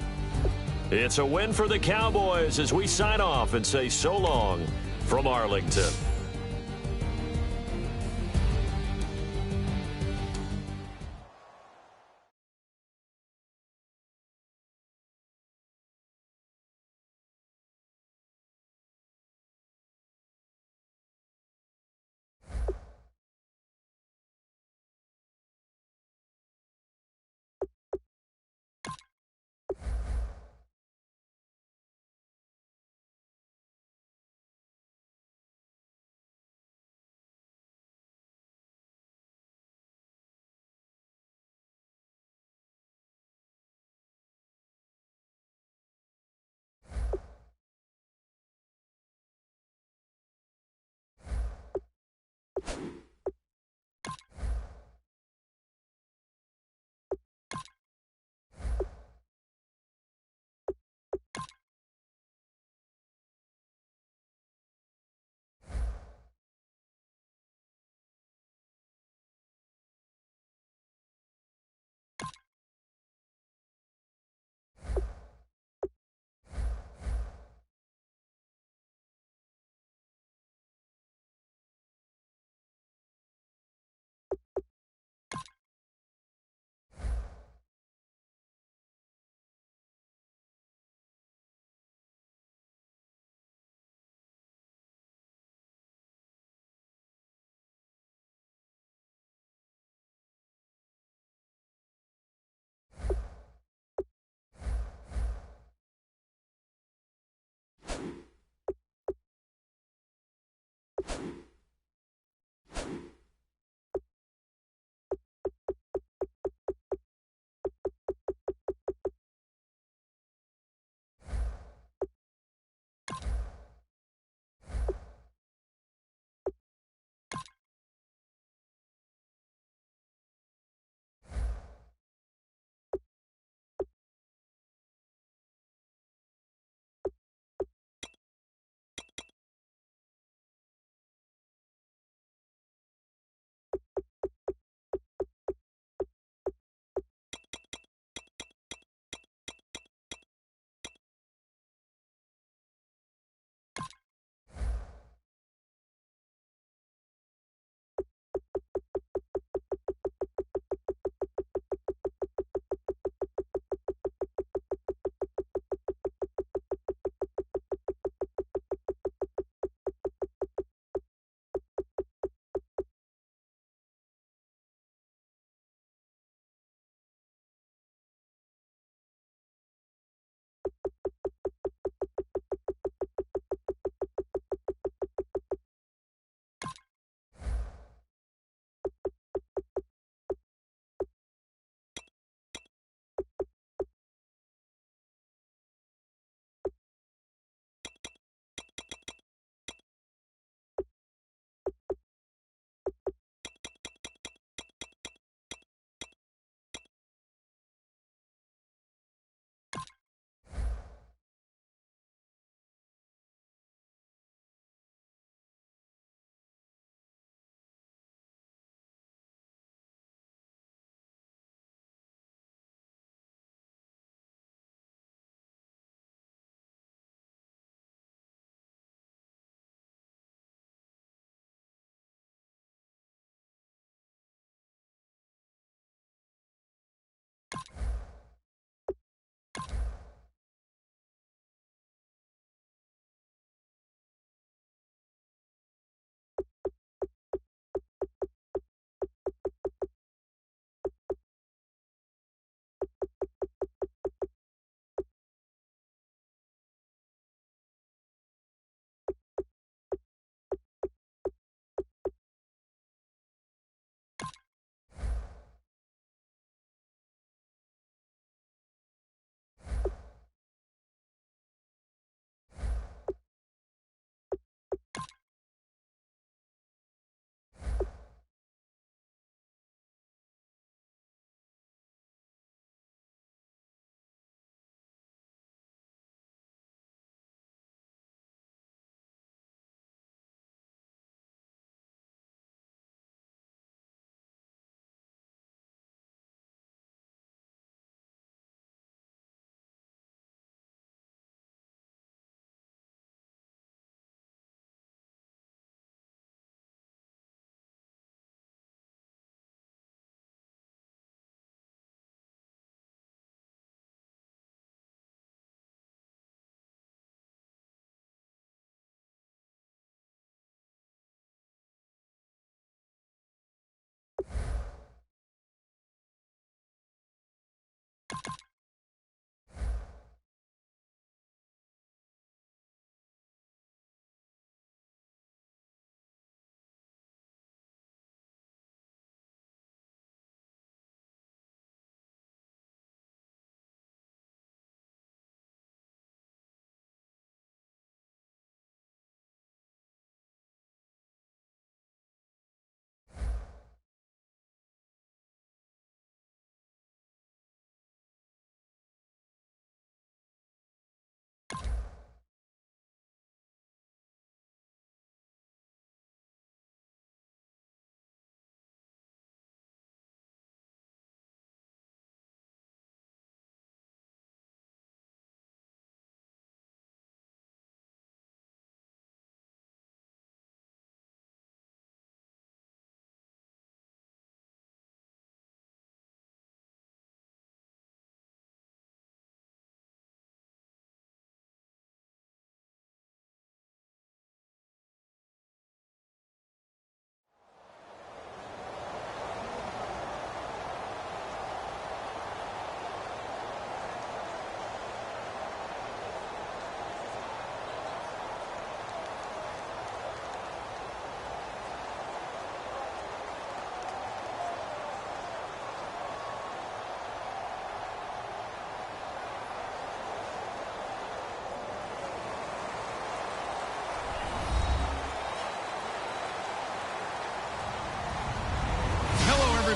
It's a win for the Cowboys as we sign off and say so long from Arlington.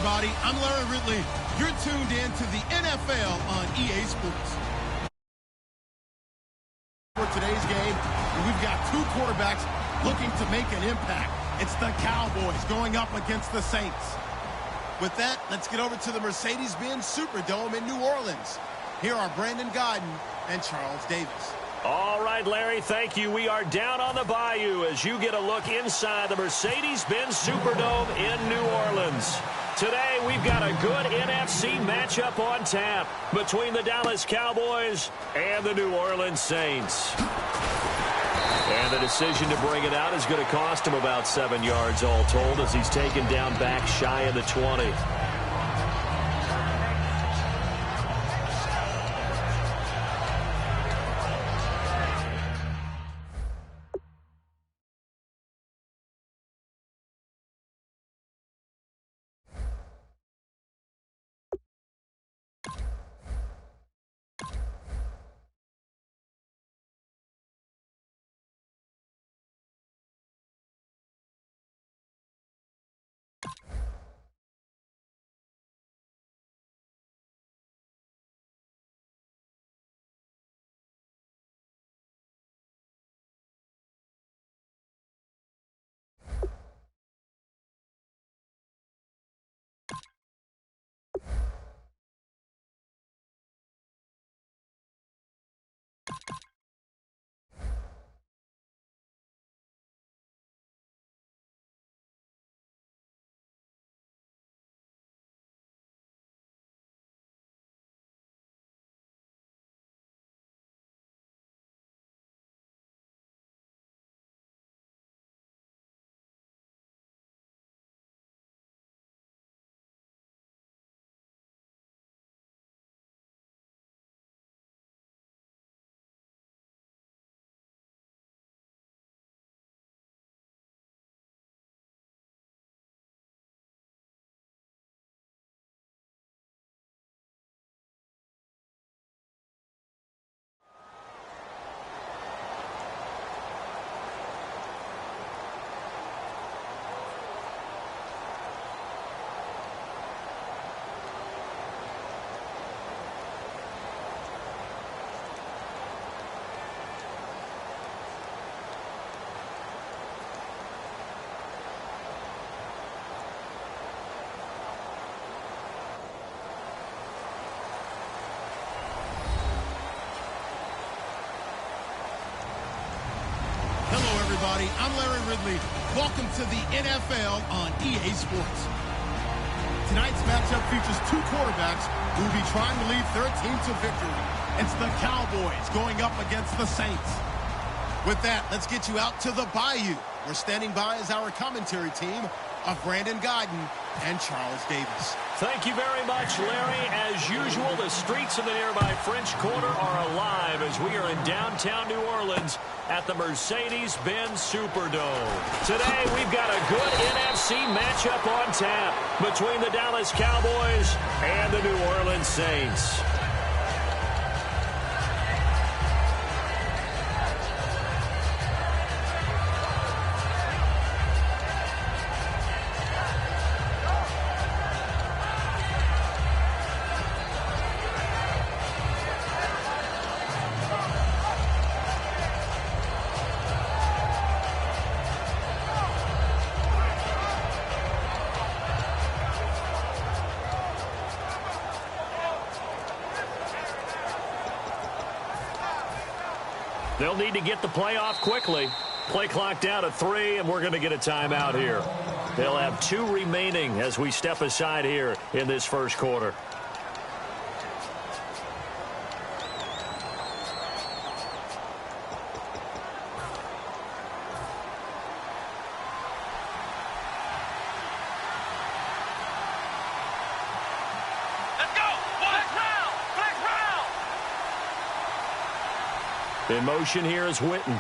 everybody. I'm Larry Ridley. You're tuned in to the NFL on EA Sports. For today's game, we've got two quarterbacks looking to make an impact. It's the Cowboys going up against the Saints. With that, let's get over to the Mercedes-Benz Superdome in New Orleans. Here are Brandon Gaudin and Charles Davis. All right, Larry, thank you. We are down on the bayou as you get a look inside the Mercedes-Benz Superdome in New Orleans. Today, we've got a good NFC matchup on tap between the Dallas Cowboys and the New Orleans Saints. And the decision to bring it out is going to cost him about 7 yards all told as he's taken down back shy of the 20. I'm Larry Ridley. Welcome to the NFL on EA Sports. Tonight's matchup features two quarterbacks who will be trying to lead their team to victory. It's the Cowboys going up against the Saints. With that, let's get you out to the bayou. We're standing by as our commentary team of Brandon Gaudin and Charles Davis. Thank you very much, Larry. As usual, the streets of the nearby French Quarter are alive as we are in downtown New Orleans at the Mercedes-Benz Superdome. Today, we've got a good NFC matchup on tap between the Dallas Cowboys and the New Orleans Saints. They'll need to get the play off quickly. Play clock down to 3, and we're going to get a timeout here. They'll have 2 remaining as we step aside here in this first quarter. In motion here is Witten.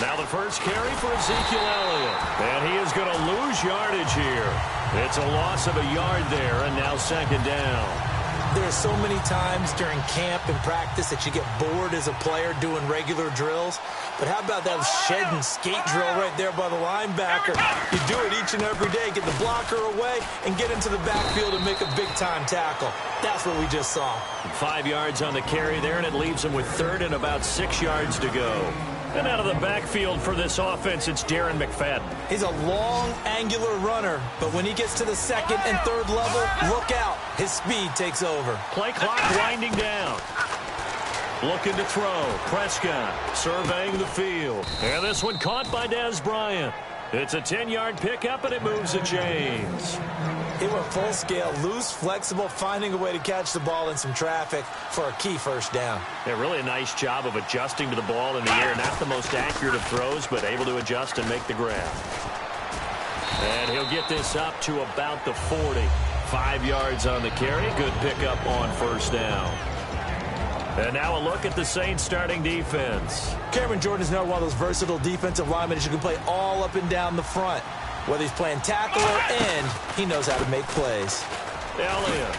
Now the first carry for Ezekiel Elliott. And he is going to lose yardage here. It's a loss of a yard there, and now second down. There are so many times during camp and practice that you get bored as a player doing regular drills. But how about that shed and skate drill right there by the linebacker? You do it each and every day. Get the blocker away and get into the backfield and make a big-time tackle. That's what we just saw. 5 yards on the carry there, and it leaves him with third and about 6 yards to go. And out of the backfield for this offense, it's Darren McFadden. He's a long, angular runner, but when he gets to the second and third level, look out. His speed takes over. Play clock winding down. Looking to throw. Prescott surveying the field. And this one caught by Dez Bryant. It's a 10-yard pickup, and it moves the chains. He went full scale, loose, flexible, finding a way to catch the ball in some traffic for a key first down. Yeah, really a nice job of adjusting to the ball in the air. Not the most accurate of throws, but able to adjust and make the grab. And he'll get this up to about the 40. 5 yards on the carry. Good pickup on first down. And now a look at the Saints starting defense. Cameron Jordan is now one of those versatile defensive linemen that you can play all up and down the front. Whether he's playing tackle or end, he knows how to make plays. Elliott.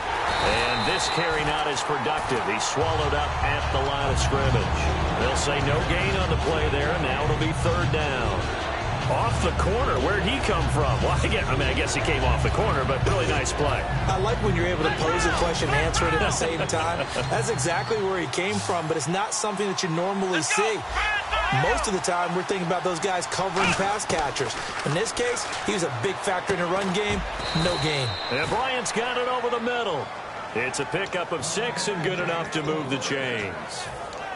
And this carry not as productive. He's swallowed up at the line of scrimmage. They'll say no gain on the play there, and now it'll be third down. Off the corner. Where'd he come from? Well, I guess he came off the corner, but really nice play. I like when you're able to pose a question and answer it at the same time. That's exactly where he came from, but it's not something that you normally see. Most of the time, we're thinking about those guys covering pass catchers. In this case, he was a big factor in the run game. No gain. And Bryant's got it over the middle. It's a pickup of 6 and good enough to move the chains.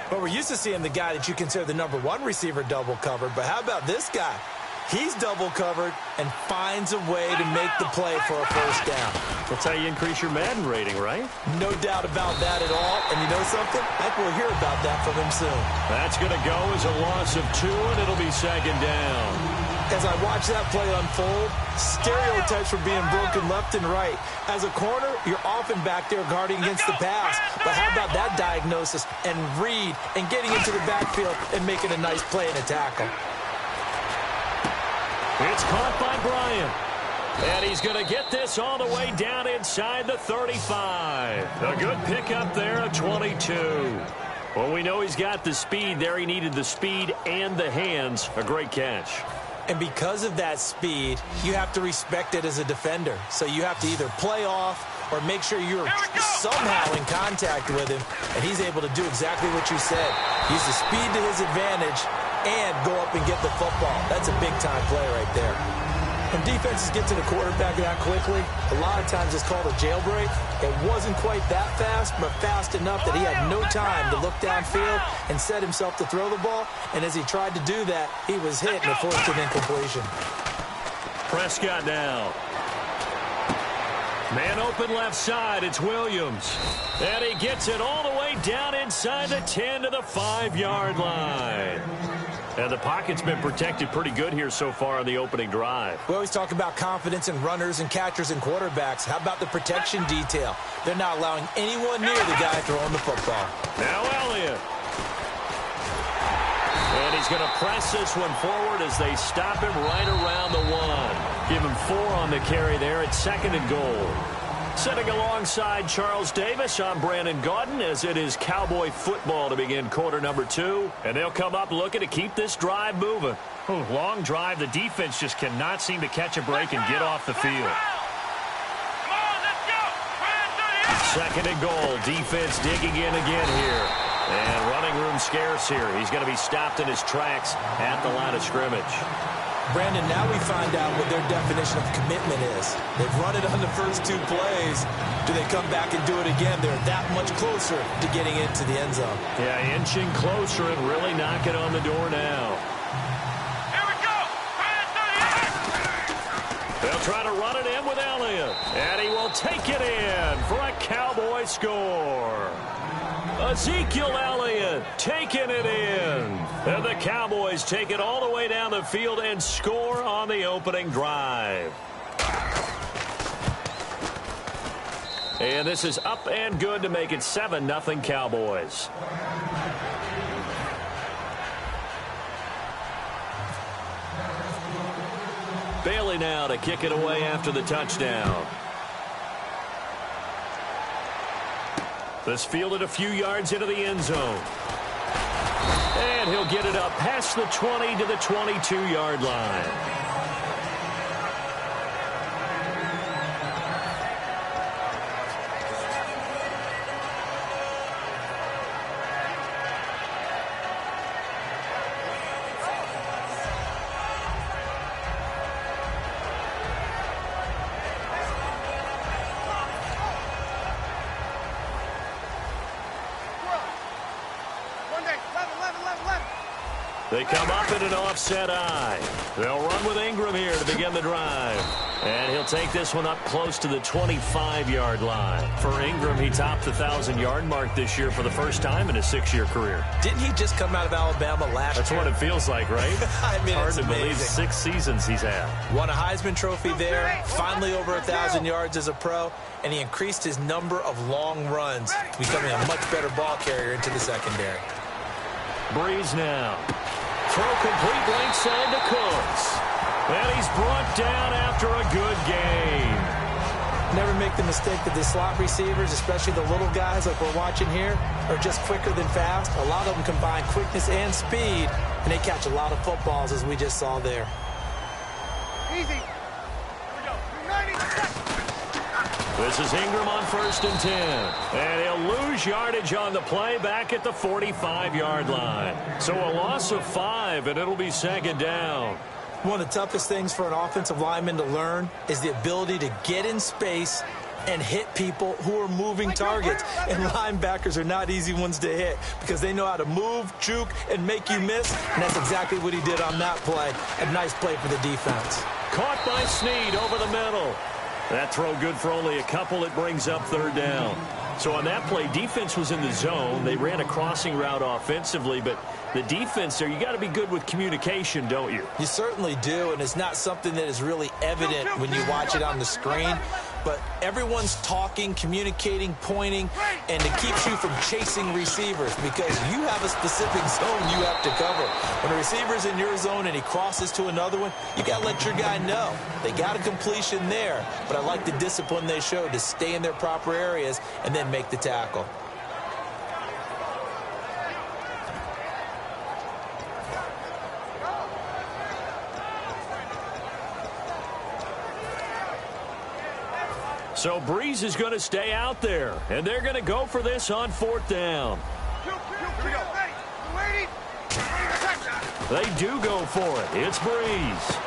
But we're used to seeing the guy that you consider the #1 receiver double covered. But how about this guy? He's double covered and finds a way to make the play for a first down. That's how you increase your Madden rating, right? No doubt about that at all. And you know something? I think we'll hear about that from him soon. That's going to go as a loss of 2, and it'll be second down. As I watch that play unfold, stereotypes were being broken left and right. As a corner, you're often back there guarding against the pass. But how about that diagnosis and read and getting into the backfield and making a nice play and a tackle? It's caught by Bryant. And he's going to get this all the way down inside the 35. A good pickup there at 22. Well, we know he's got the speed there. He needed the speed and the hands. A great catch. And because of that speed, you have to respect it as a defender. So you have to either play off or make sure you're somehow in contact with him. And he's able to do exactly what you said. Use the speed to his advantage and go up and get the football. That's a big-time play right there. When defenses get to the quarterback that quickly, a lot of times it's called a jailbreak. It wasn't quite that fast, but fast enough that he had no time to look downfield and set himself to throw the ball. And as he tried to do that, he was hit and it forced an incompletion. Prescott now. Man open left side, it's Williams. And he gets it all the way down inside the 10 to the 5-yard line. And the pocket's been protected pretty good here so far on the opening drive. We always talk about confidence in runners and catchers and quarterbacks. How about the protection detail? They're not allowing anyone near the guy throwing the football. Now Elliott. And he's going to press this one forward as they stop him right around the 1. Give him 4 on the carry there at 2nd and goal. Sitting alongside Charles Davis, I'm Brandon Gaudin, as it is Cowboy football to begin quarter number 2. And they'll come up looking to keep this drive moving. Long drive. The defense just cannot seem to catch a break and get off the field. Come on, let's go. 2nd and goal. Defense digging in again here. And running room scarce here. He's going to be stopped in his tracks at the line of scrimmage. Brandon, now we find out what their definition of commitment is. They've run it on the first 2 plays. Do they come back and do it again? They're that much closer to getting into the end zone. Yeah, inching closer and really knocking on the door now. Here we go. They'll try to run it in with Elliott. And he will take it in for a Cowboy score. Ezekiel Elliott taking it in. And the Cowboys take it all the way down the field and score on the opening drive. And this is up and good to make it 7-0 Cowboys. Bailey now to kick it away after the touchdown. This fielded a few yards into the end zone. And he'll get it up past the 20 to the 22-yard line. They come up in an offset eye. They'll run with Ingram here to begin the drive. And he'll take this one up close to the 25-yard line. For Ingram, he topped the 1,000-yard mark this year for the first time in his 6-year career. Didn't he just come out of Alabama last year? That's what it feels like, right? I mean, hard it's to amazing. believe 6 seasons he's had. Won a Heisman Trophy there, finally over 1,000 yards as a pro, and he increased his number of long runs, becoming a much better ball carrier into the secondary. Breeze now. Throw complete length side to Cooks. And he's brought down after a good gain. Never make the mistake that the slot receivers, especially the little guys like we're watching here, are just quicker than fast. A lot of them combine quickness and speed, and they catch a lot of footballs, as we just saw there. Easy. Here we go. 90 seconds. This is Ingram on 1st and 10. And he'll lose yardage on the play back at the 45-yard line. So a loss of 5, and it'll be 2nd down. One of the toughest things for an offensive lineman to learn is the ability to get in space and hit people who are moving targets. And linebackers are not easy ones to hit because they know how to move, juke, and make you miss. And that's exactly what he did on that play. A nice play for the defense. Caught by Snead over the middle. That throw good for only a couple. It brings up 3rd down. So on that play, defense was in the zone. They ran a crossing route offensively, but the defense there, you got to be good with communication, don't you? You certainly do, and it's not something that is really evident when you watch it on the screen. But everyone's talking, communicating, pointing, and it keeps you from chasing receivers because you have a specific zone you have to cover. When a receiver's in your zone and he crosses to another one, you got to let your guy know. They got a completion there, but I like the discipline they showed to stay in their proper areas and then make the tackle. So Breeze is going to stay out there, and they're going to go for this on 4th down. Here we go. Ready. They do go for it. It's Breeze.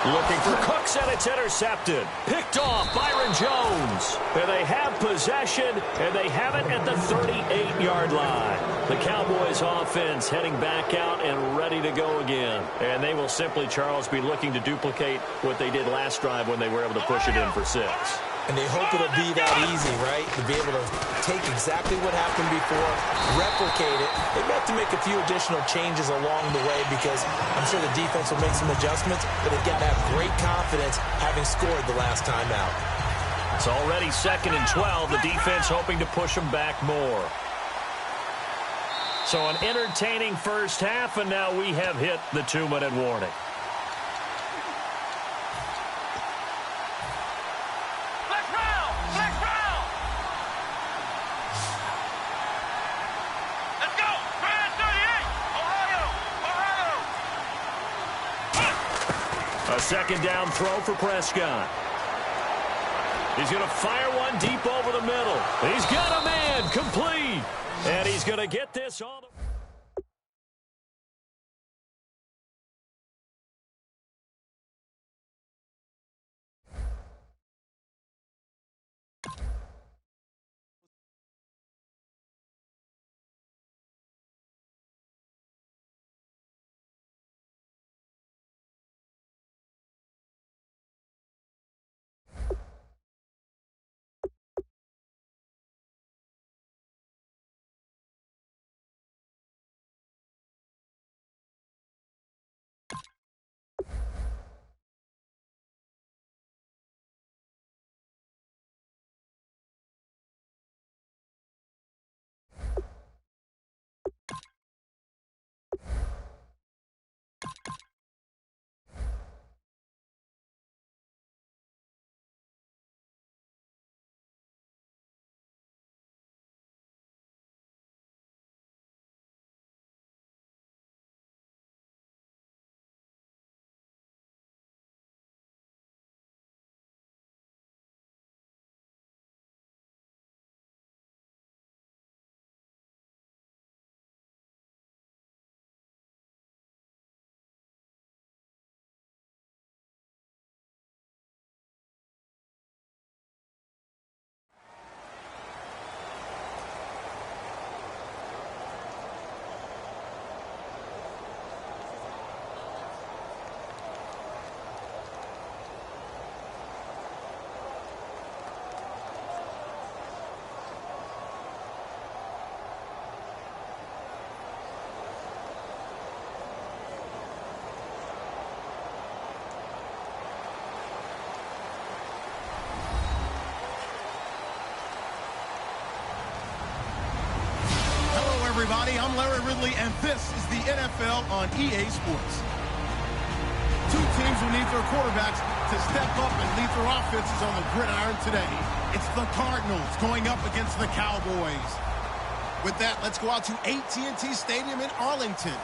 Looking for Cooks, and it's intercepted. Picked off Byron Jones. And they have possession, and they have it at the 38-yard line. The Cowboys offense heading back out and ready to go again. And they will simply, Charles, be looking to duplicate what they did last drive when they were able to push it in for 6. And they hope it'll be that easy, right? To be able to take exactly what happened before, replicate it. They may have to make a few additional changes along the way because I'm sure the defense will make some adjustments, but they've got to have great confidence having scored the last time out. It's already 2nd and 12. The defense hoping to push them back more. So an entertaining first half, and now we have hit the 2-minute warning. A 2nd down throw for Prescott. He's going to fire one deep over the middle. He's got a man complete. And he's going to get this all the everybody. I'm Larry Ridley, and this is the NFL on EA Sports. Two teams will need their quarterbacks to step up and lead their offenses on the gridiron today. It's the Cardinals going up against the Cowboys. With that, let's go out to AT&T Stadium in Arlington.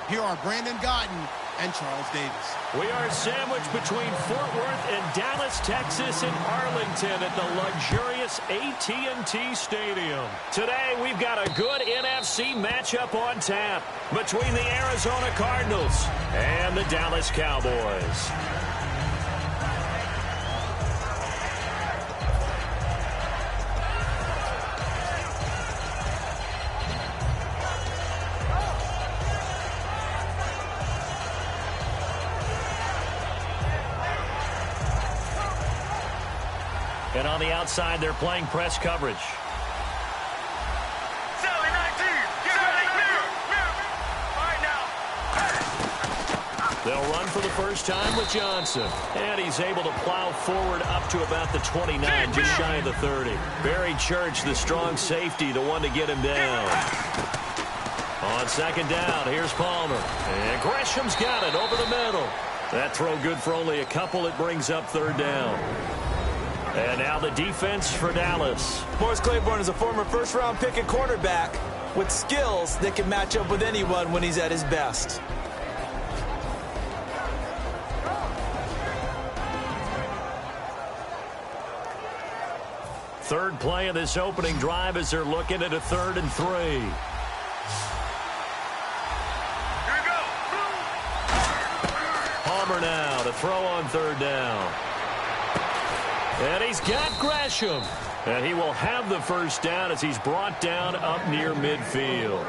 Here are Brandon Guyton and Charles Davis. We are sandwiched between Fort Worth and Dallas, Texas, and Arlington at the luxurious AT&T Stadium. Today, we've got a good NFC matchup on tap between the Arizona Cardinals and the Dallas Cowboys. And on the outside, they're playing press coverage. Sally 19, get ready, move. All right, now. They'll run for the first time with Johnson. And he's able to plow forward up to about the 29, just shy of the 30. Barry Church, the strong safety, the one to get him down. On second down, here's Palmer. And Gresham's got it over the middle. That throw good for only a couple. It brings up third down. And now the defense for Dallas. Morris Claiborne is a former first-round pick at cornerback with skills that can match up with anyone when he's at his best. Third play of this opening drive as they're looking at a 3rd and 3. Here we go. Palmer now to throw on third down. And he's got Gresham. And he will have the first down as he's brought down up near midfield.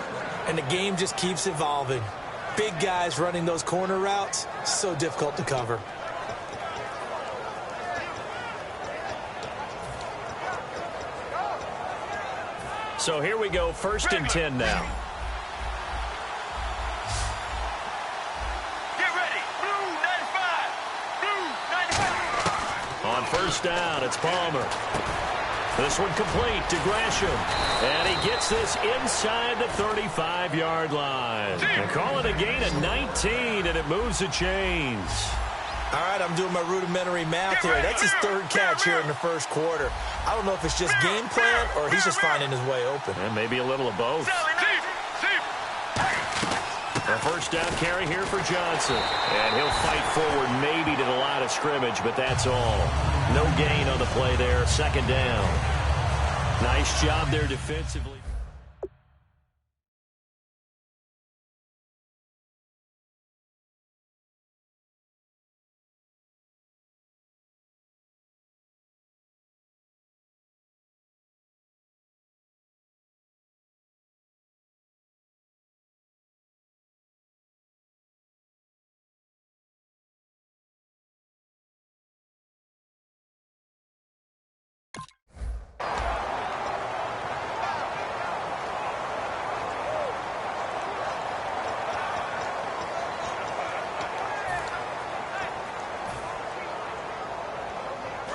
And the game just keeps evolving. Big guys running those corner routes, so difficult to cover. So here we go, 1st and 10 now. First down, it's Palmer. This one complete to Gresham. And he gets this inside the 35-yard line. And call it a gain of 19, and it moves the chains. All right, I'm doing my rudimentary math here. That's his 3rd catch here in the first quarter. I don't know if it's just game plan or he's just finding his way open. And maybe a little of both. A first down carry here for Johnson. And he'll fight forward maybe to the line of scrimmage, but that's all. No gain on the play there. 2nd down. Nice job there defensively.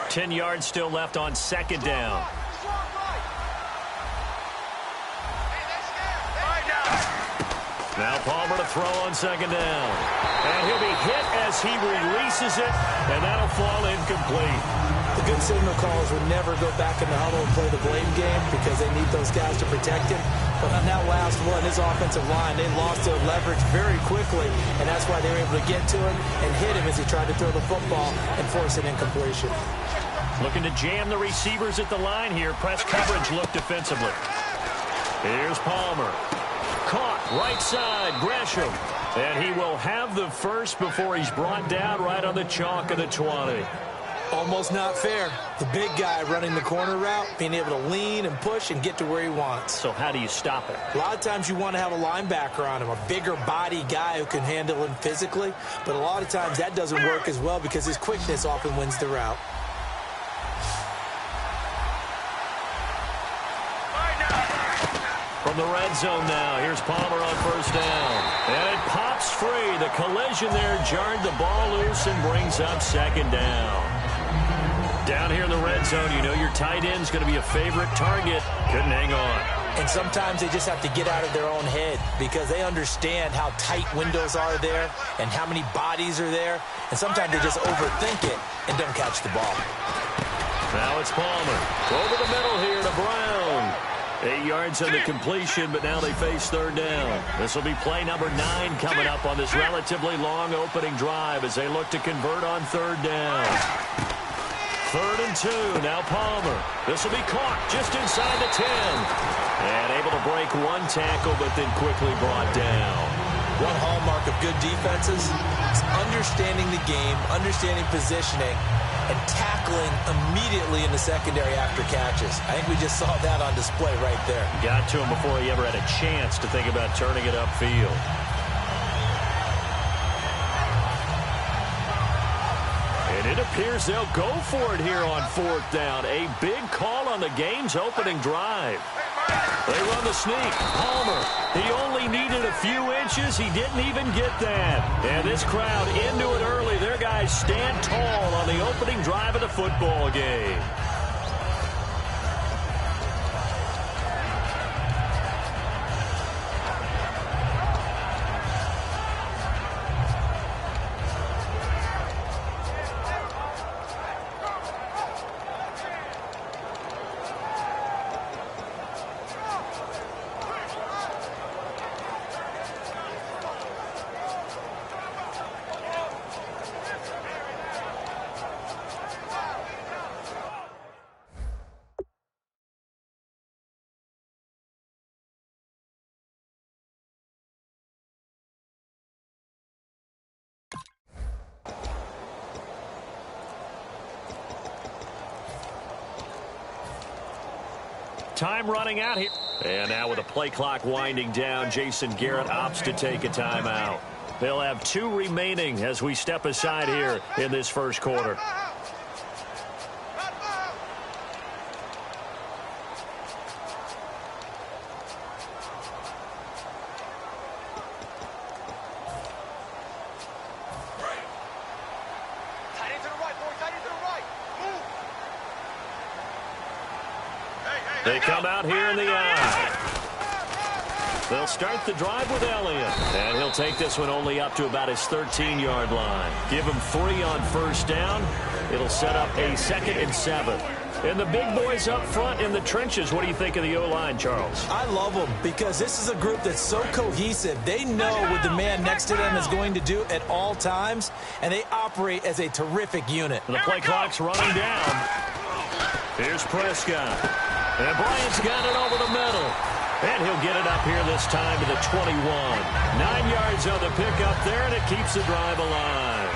Ten yards still left on 2nd down. Now Palmer to throw on 2nd down. And he'll be hit as he releases it, and that'll fall incomplete. The good signal callers would never go back in the huddle and play the blame game because they need those guys to protect him. But on that last one, his offensive line, they lost their leverage very quickly, and that's why they were able to get to him and hit him as he tried to throw the football and force an incompletion. Looking to jam the receivers at the line here. Press coverage look defensively. Here's Palmer. Caught right side, Gresham. And he will have the first before he's brought down right on the chalk of the 20. Almost not fair. The big guy running the corner route, being able to lean and push and get to where he wants. So how do you stop it? A lot of times you want to have a linebacker on him, a bigger body guy who can handle him physically. But a lot of times that doesn't work as well because his quickness often wins the route. From the red zone now, here's Palmer on 1st down. And it pops free. The collision there jarred the ball loose and brings up 2nd down. Down here in the red zone, you know your tight end's going to be a favorite target. Couldn't hang on. And sometimes they just have to get out of their own head because they understand how tight windows are there and how many bodies are there. And sometimes they just overthink it and don't catch the ball. Now it's Palmer. Over the middle here to Brown. 8 yards on the completion, but now they face third down. This will be play number 9 coming up on this relatively long opening drive as they look to convert on third down. 3rd and 2. Now Palmer. This will be caught just inside the 10. And able to break one tackle, but then quickly brought down. One hallmark of good defenses is understanding the game, understanding positioning, and tackling immediately in the secondary after catches. I think we just saw that on display right there. Got to him before he ever had a chance to think about turning it upfield. And it appears they'll go for it here on 4th down. A big call on the game's opening drive. They run the sneak. Palmer, he only needed a few inches. He didn't even get that. And this crowd into it early. Their guys stand tall on the opening drive of the football game. Time running out here. And now with the play clock winding down, Jason Garrett opts to take a timeout. They'll have 2 remaining as we step aside here in this first quarter. They come out here in the eye. They'll start the drive with Elliott. And he'll take this one only up to about his 13-yard line. Give him 3 on first down. It'll set up a 2nd and 7. And the big boys up front in the trenches. What do you think of the O-line, Charles? I love them because this is a group that's so cohesive. They know what the man next to them is going to do at all times, and they operate as a terrific unit. And the play clock's running down. Here's Prescott. And Bryant's got it over the middle. And he'll get it up here this time to the 21. 9 yards on the pickup there, and it keeps the drive alive.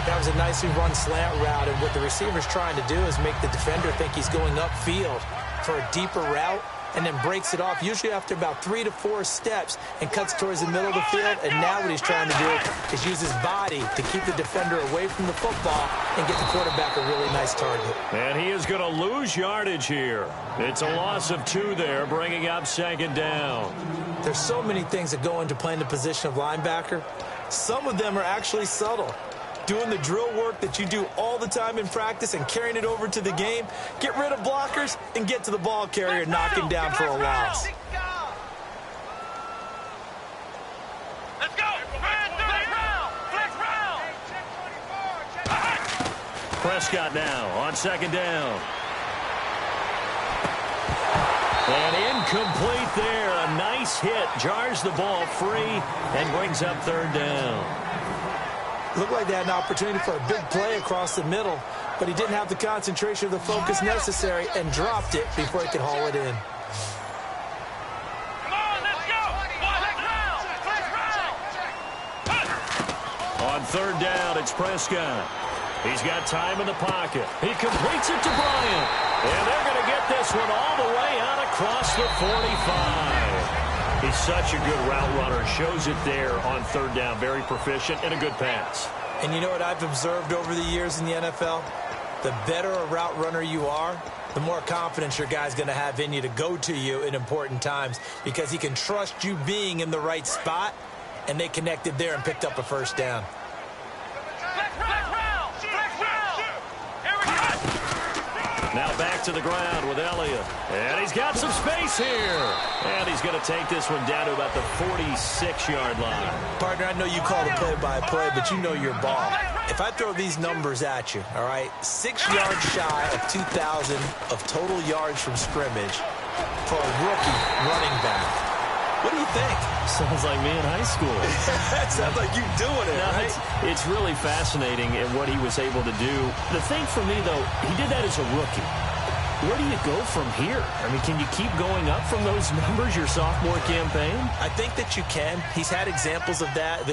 That was a nicely run slant route, and what the receiver's trying to do is make the defender think he's going upfield for a deeper route, and then breaks it off, usually after about 3 to 4 steps, and cuts towards the middle of the field. And now what he's trying to do is use his body to keep the defender away from the football and get the quarterback a really nice target. And he is going to lose yardage here. It's a loss of 2 there, bringing up 2nd down. There's so many things that go into playing the position of linebacker. Some of them are actually subtle. Doing the drill work that you do all the time in practice and carrying it over to the game. Get rid of blockers and get to the ball carrier and knock him down for a loss. Let's go. Prescott now on 2nd down. And incomplete there. A nice hit. Jars the ball free and brings up 3rd down. Looked like they had an opportunity for a big play across the middle, but he didn't have the concentration or the focus necessary and dropped it before he could haul it in. Come on, let's go. On 3rd down, it's Prescott. He's got time in the pocket. He completes it to Bryant. And they're going to get this one all the way out across the 45. He's such a good route runner. Shows it there on 3rd down. Very proficient and a good pass. And you know what I've observed over the years in the NFL? The better a route runner you are, the more confidence your guy's going to have in you to go to you in important times because he can trust you being in the right spot, and they connected there and picked up a 1st down. Now back to the ground with Elliott. And he's got some space here. And he's going to take this one down to about the 46-yard line. Partner, I know you call the play-by-play, but you know your ball. If I throw these numbers at you, all right, 6 yards shy of 2,000 of total yards from scrimmage for a rookie running back. What do you think? Sounds like me in high school. That sounds like you doing it, right? It's really fascinating in what he was able to do. The thing for me, though, he did that as a rookie. Where do you go from here? I mean, can you keep going up from those numbers your sophomore campaign? I think that you can. He's had examples of that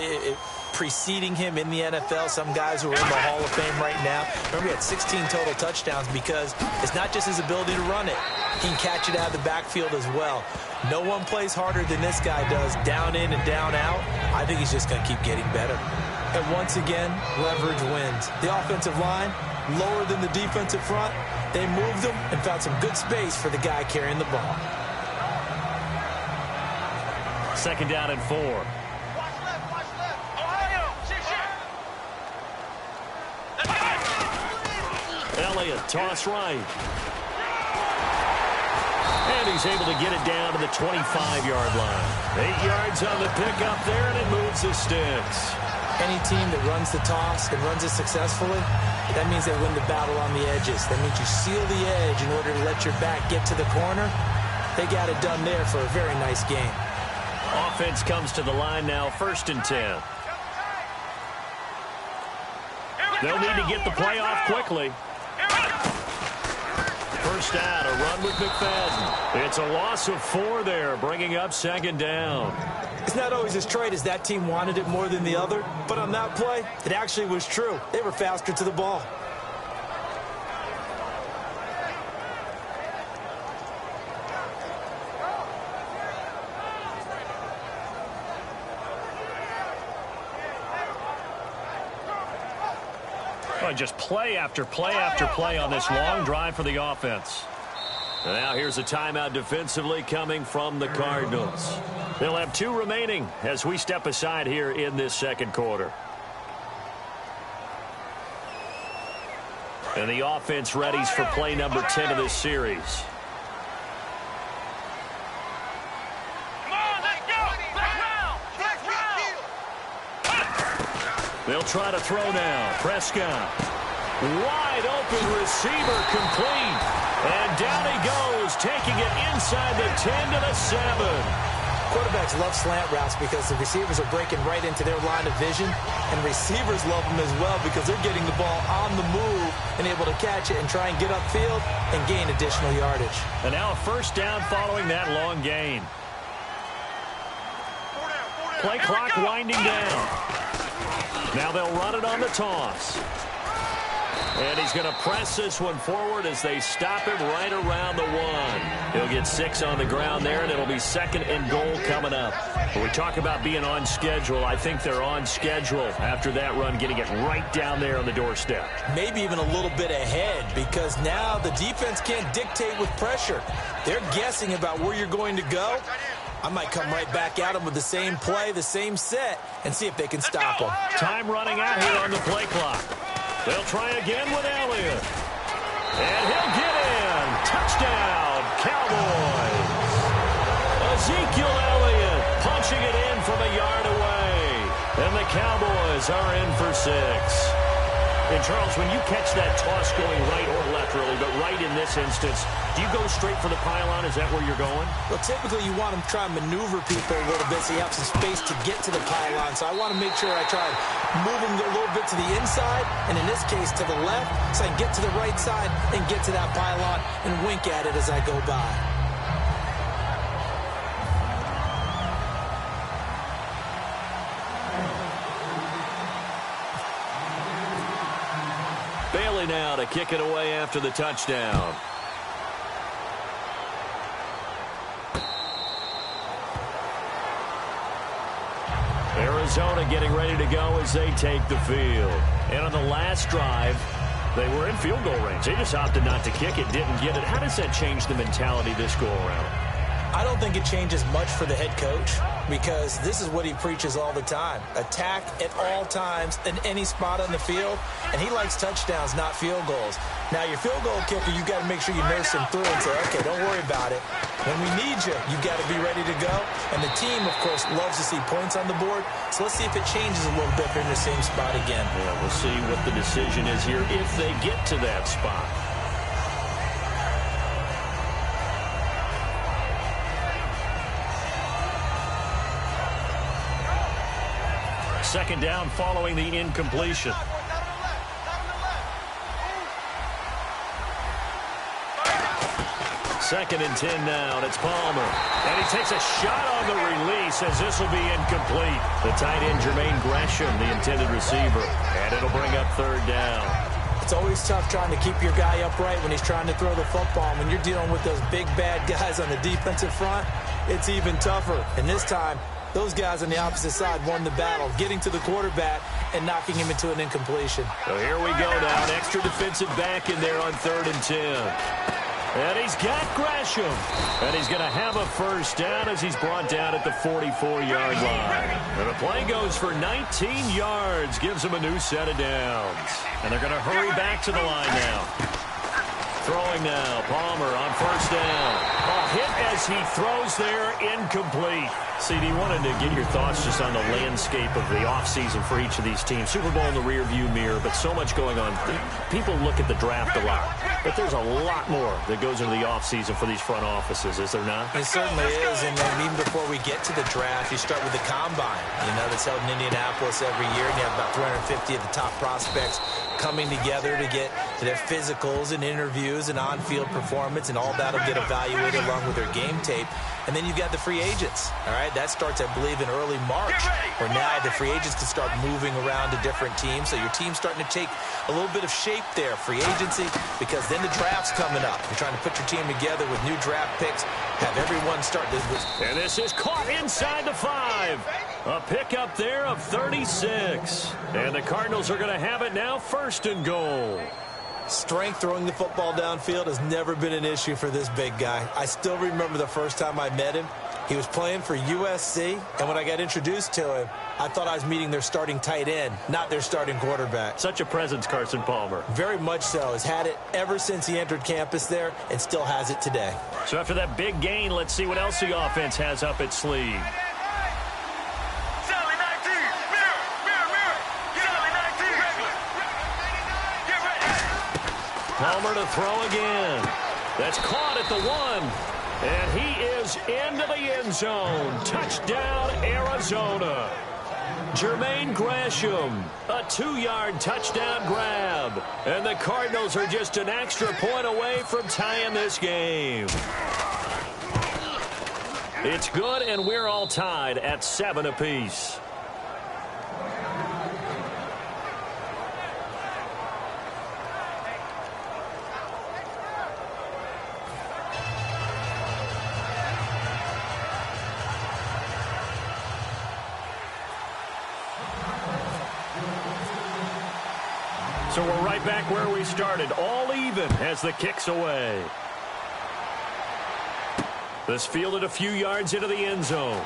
preceding him in the NFL. Some guys who are in the Hall of Fame right now. Remember, he had 16 total touchdowns because it's not just his ability to run it. He can catch it out of the backfield as well. No one plays harder than this guy does, down in and down out. I think he's just going to keep getting better. And once again, leverage wins. The offensive line, lower than the defensive front. They moved him and found some good space for the guy carrying the ball. 2nd down and 4. Watch left. Ohio, shit. Elliott, toss right. And he's able to get it down to the 25-yard line. 8 yards on the pickup there, and it moves the sticks. Any team that runs the toss and runs it successfully, that means they win the battle on the edges. That means you seal the edge in order to let your back get to the corner. They got it done there for a very nice game. Offense comes to the line now, 1st and 10. They'll need to get the play off quickly. First down, a run with McFadden. It's a loss of 4 there, bringing up 2nd down. It's not always as straight as that team wanted it more than the other, but on that play, it actually was true. They were faster to the ball. Just play after play after play on this long drive for the offense. And now here's a timeout defensively coming from the Cardinals. They'll have 2 remaining as we step aside here in this 2nd quarter. And the offense readies for play number 10 of this series. They'll try to throw now. Prescott. Wide open receiver complete. And down he goes, taking it inside the 10 to the 7. Quarterbacks love slant routes because the receivers are breaking right into their line of vision. And receivers love them as well because they're getting the ball on the move and able to catch it and try and get upfield and gain additional yardage. And now a 1st down following that long gain. Play clock winding down. Now they'll run it on the toss. And he's going to press this one forward as they stop him right around the 1. He'll get 6 on the ground there, and it'll be 2nd and goal coming up. When we talk about being on schedule, I think they're on schedule after that run, getting it right down there on the doorstep. Maybe even a little bit ahead because now the defense can't dictate with pressure. They're guessing about where you're going to go. I might come right back at them with the same play, the same set, and see if they can stop them. Time running out here on the play clock. They'll try again with Elliott. And he'll get in. Touchdown, Cowboys. Ezekiel Elliott punching it in from a yard away. And the Cowboys are in for 6. And Charles, when you catch that toss going right or left, really, but right in this instance, do you go straight for the pylon? Is that where you're going? Well, typically you want to try and maneuver people a little bit so you have some space to get to the pylon. So I want to make sure I try and move them a little bit to the inside, and in this case to the left, so I can get to the right side and get to that pylon and wink at it as I go by. Bailey now to kick it away after the touchdown. Arizona getting ready to go as they take the field. And on the last drive, they were in field goal range. They just opted not to kick it, didn't get it. How does that change the mentality this go around? I don't think it changes much for the head coach because this is what he preaches all the time. Attack at all times in any spot on the field, and he likes touchdowns, not field goals. Now, your field goal kicker, you got to make sure you nurse him through and say, okay, don't worry about it. When we need you, you got to be ready to go. And the team, of course, loves to see points on the board. So let's see if it changes a little bit if they're in the same spot again. Yeah, we'll see what the decision is here if they get to that spot. Second down following the incompletion. Second and 10 now, and it's Palmer. And he takes a shot on the release as this will be incomplete. The tight end, Jermaine Gresham, the intended receiver. And it'll bring up third down. It's always tough trying to keep your guy upright when he's trying to throw the football. When you're dealing with those big, bad guys on the defensive front, it's even tougher. And this time, those guys on the opposite side won the battle, getting to the quarterback and knocking him into an incompletion. So here we go now, an extra defensive back in there on 3rd and 10. And he's got Gresham. And he's going to have a first down as he's brought down at the 44-yard line. And the play goes for 19 yards, gives him a new set of downs. And they're going to hurry back to the line now. Throwing now, Palmer on first down. A hit as he throws there, incomplete. CD, wanted to get your thoughts just on the landscape of the offseason for each of these teams. Super Bowl in the rearview mirror, but so much going on. People look at the draft a lot, but there's a lot more that goes into the offseason for these front offices, is there not? It certainly is, and then even before we get to the draft, you start with the combine. You know, that's held in Indianapolis every year, and you have about 350 of the top prospects coming together to get to their physicals and interviews and on-field performance, and all that'll get evaluated along with their game tape. And then you've got the free agents, all right? That starts, I believe, in early March, where now the free agents can start moving around to different teams. So your team's starting to take a little bit of shape there, free agency, because then the draft's coming up. You're trying to put your team together with new draft picks, have everyone start this. And this is caught inside the 5. A pickup there of 36. And the Cardinals are going to have it now, 1st and goal. Strength throwing the football downfield has never been an issue for this big guy. I still remember the first time I met him. He was playing for USC, and when I got introduced to him, I thought I was meeting their starting tight end, not their starting quarterback. Such a presence, Carson Palmer. Very much so. Has had it ever since he entered campus there and still has it today. So after that big gain, let's see what else the offense has up its sleeve. Palmer to throw again. That's caught at the 1. And he is into the end zone. Touchdown, Arizona. Jermaine Gresham, a 2-yard touchdown grab. And the Cardinals are just an extra point away from tying this game. It's good, and we're all tied at 7 apiece. So we're right back where we started, all even as the kick's away. This fielded a few yards into the end zone.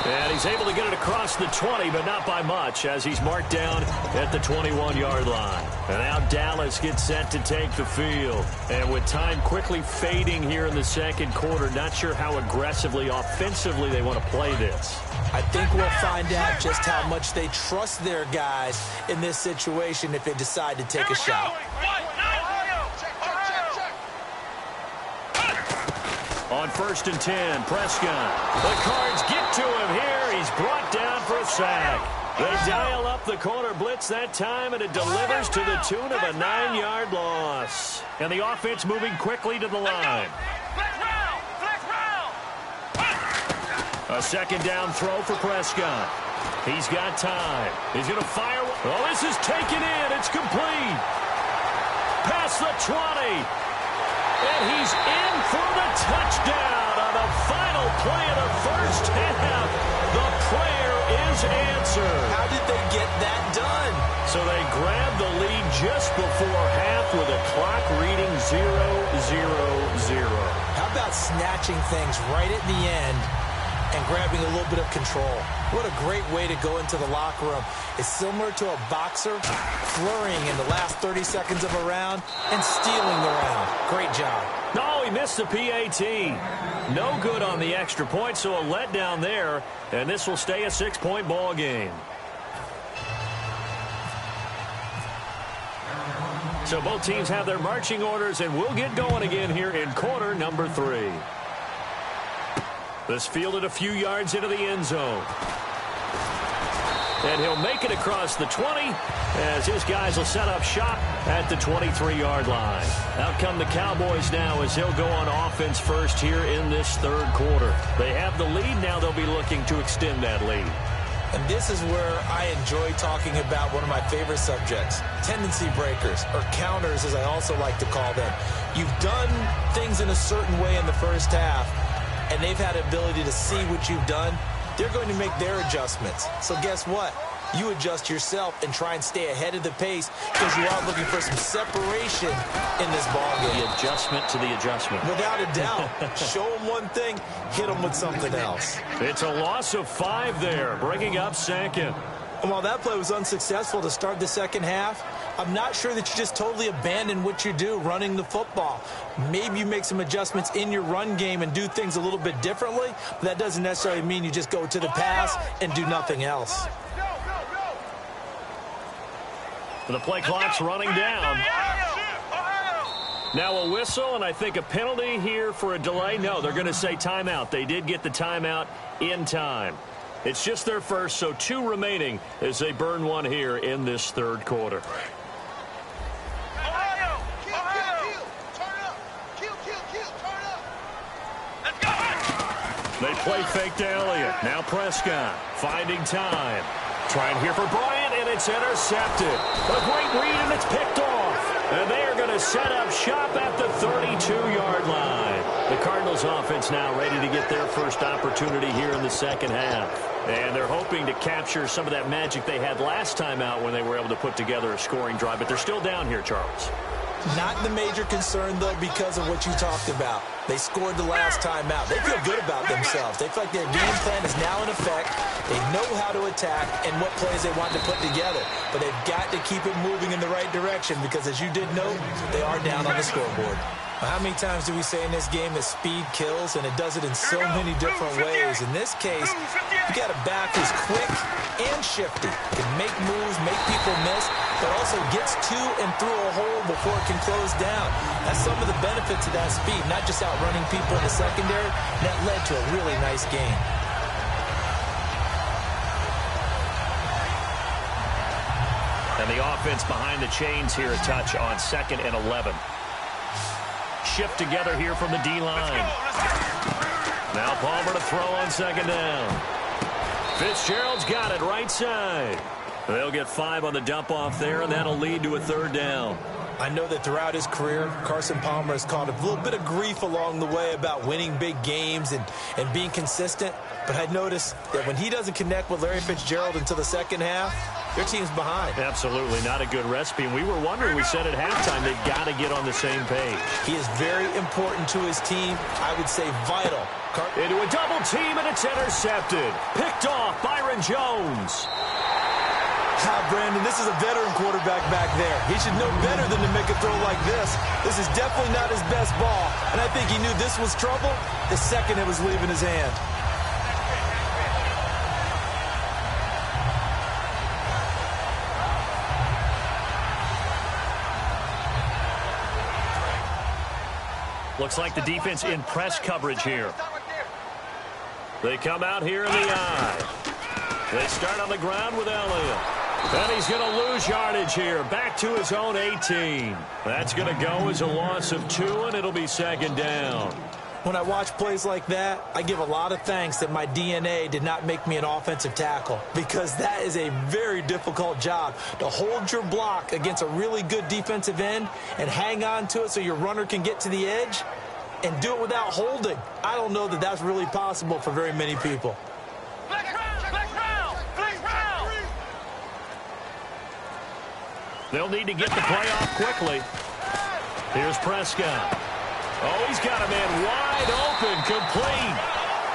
And he's able to get it across the 20, but not by much, as he's marked down at the 21-yard line. And now Dallas gets set to take the field. And with time quickly fading here in the second quarter, not sure how aggressively, offensively they want to play this. I think we'll find out just how much they trust their guys in this situation if they decide to take a shot. On 1st and 10, Prescott. The Cards get to him here. He's brought down for a sack. They dial up the corner blitz that time, and it delivers to the tune of a 9-yard loss. And the offense moving quickly to the line. A second down throw for Prescott. He's got time. He's going to fire. Oh, this is taken in. It's complete. Past the 20. And he's in for the touchdown on the final play of the first half. The prayer is answered. How did they get that done? So they grabbed the lead just before half with a clock reading 0-0-0. How How about snatching things right at the end and grabbing a little bit of control? What a great way to go into the locker room. It's similar to a boxer flurrying in the last 30 seconds of a round and stealing the round. Great job. No, he missed the PAT. No good on the extra point, so a letdown there, and this will stay a 6-point ball game. So both teams have their marching orders, and we'll get going again here in quarter number 3. This fielded a few yards into the end zone. And he'll make it across the 20 as his guys will set up shop at the 23-yard line. Out come the Cowboys now as he'll go on offense first here in this third quarter. They have the lead. Now they'll be looking to extend that lead. And this is where I enjoy talking about one of my favorite subjects, tendency breakers, or counters as I also like to call them. You've done things in a certain way in the first half, and they've had the ability to see what you've done. They're going to make their adjustments. So guess what? You adjust yourself and try and stay ahead of the pace because you are looking for some separation in this ballgame. The adjustment to the adjustment. Without a doubt. Show them one thing, hit them with something else. It's a loss of 5 there, bringing up second. And while that play was unsuccessful to start the second half, I'm not sure that you just totally abandon what you do running the football. Maybe you make some adjustments in your run game and do things a little bit differently, but that doesn't necessarily mean you just go to the pass and do nothing else. The play clock's running down. Now a whistle, and I think a penalty here for a delay. No, they're going to say timeout. They did get the timeout in time. It's just their first, so 2 remaining as they burn one here in this third quarter. They play fake to Elliott. Now Prescott finding time. Trying here for Bryant, and it's intercepted. A great read, and it's picked off. And they are going to set up shop at the 32-yard line. The Cardinals offense now ready to get their first opportunity here in the second half. And they're hoping to capture some of that magic they had last time out when they were able to put together a scoring drive. But they're still down here, Charles. Not the major concern, though, because of what you talked about. They scored the last time out. They feel good about themselves. They feel like their game plan is now in effect. They know how to attack and what plays they want to put together. But they've got to keep it moving in the right direction because, as you did note, they are down on the scoreboard. How many times do we say in this game that speed kills, and it does it in so many different ways? In this case, you got a back who's quick and shifty, can make moves, make people miss, but also gets to and through a hole before it can close down. That's some of the benefits of that speed, not just outrunning people in the secondary. That led to a really nice game. And the offense behind the chains here a touch on 2nd and 11. Shift together here from the D-line. Now Palmer to throw on 2nd down. Fitzgerald's got it right side. They'll get 5 on the dump-off there, and that'll lead to a 3rd down. I know that throughout his career, Carson Palmer has caught a little bit of grief along the way about winning big games and being consistent. But I noticed that when he doesn't connect with Larry Fitzgerald until the second half, their team's behind. Absolutely not a good recipe. And we were wondering, we said at halftime, they've got to get on the same page. He is very important to his team. I would say vital. Into a double team, and it's intercepted. Picked off, Byron Jones. Brandon, this is a veteran quarterback back there. He should know better than to make a throw like this. This is definitely not his best ball, and I think he knew this was trouble the second it was leaving his hand. Looks like the defense in press coverage here. They come out here in the eye. They start on the ground with Elliott. And he's going to lose yardage here. Back to his own 18. That's going to go as a loss of 2, and it'll be 2nd down. When I watch plays like that, I give a lot of thanks that my DNA did not make me an offensive tackle, because that is a very difficult job to hold your block against a really good defensive end and hang on to it so your runner can get to the edge and do it without holding. I don't know that that's really possible for very many people. They'll need to get the play off quickly. Here's Prescott. Oh, he's got a man wide open, complete.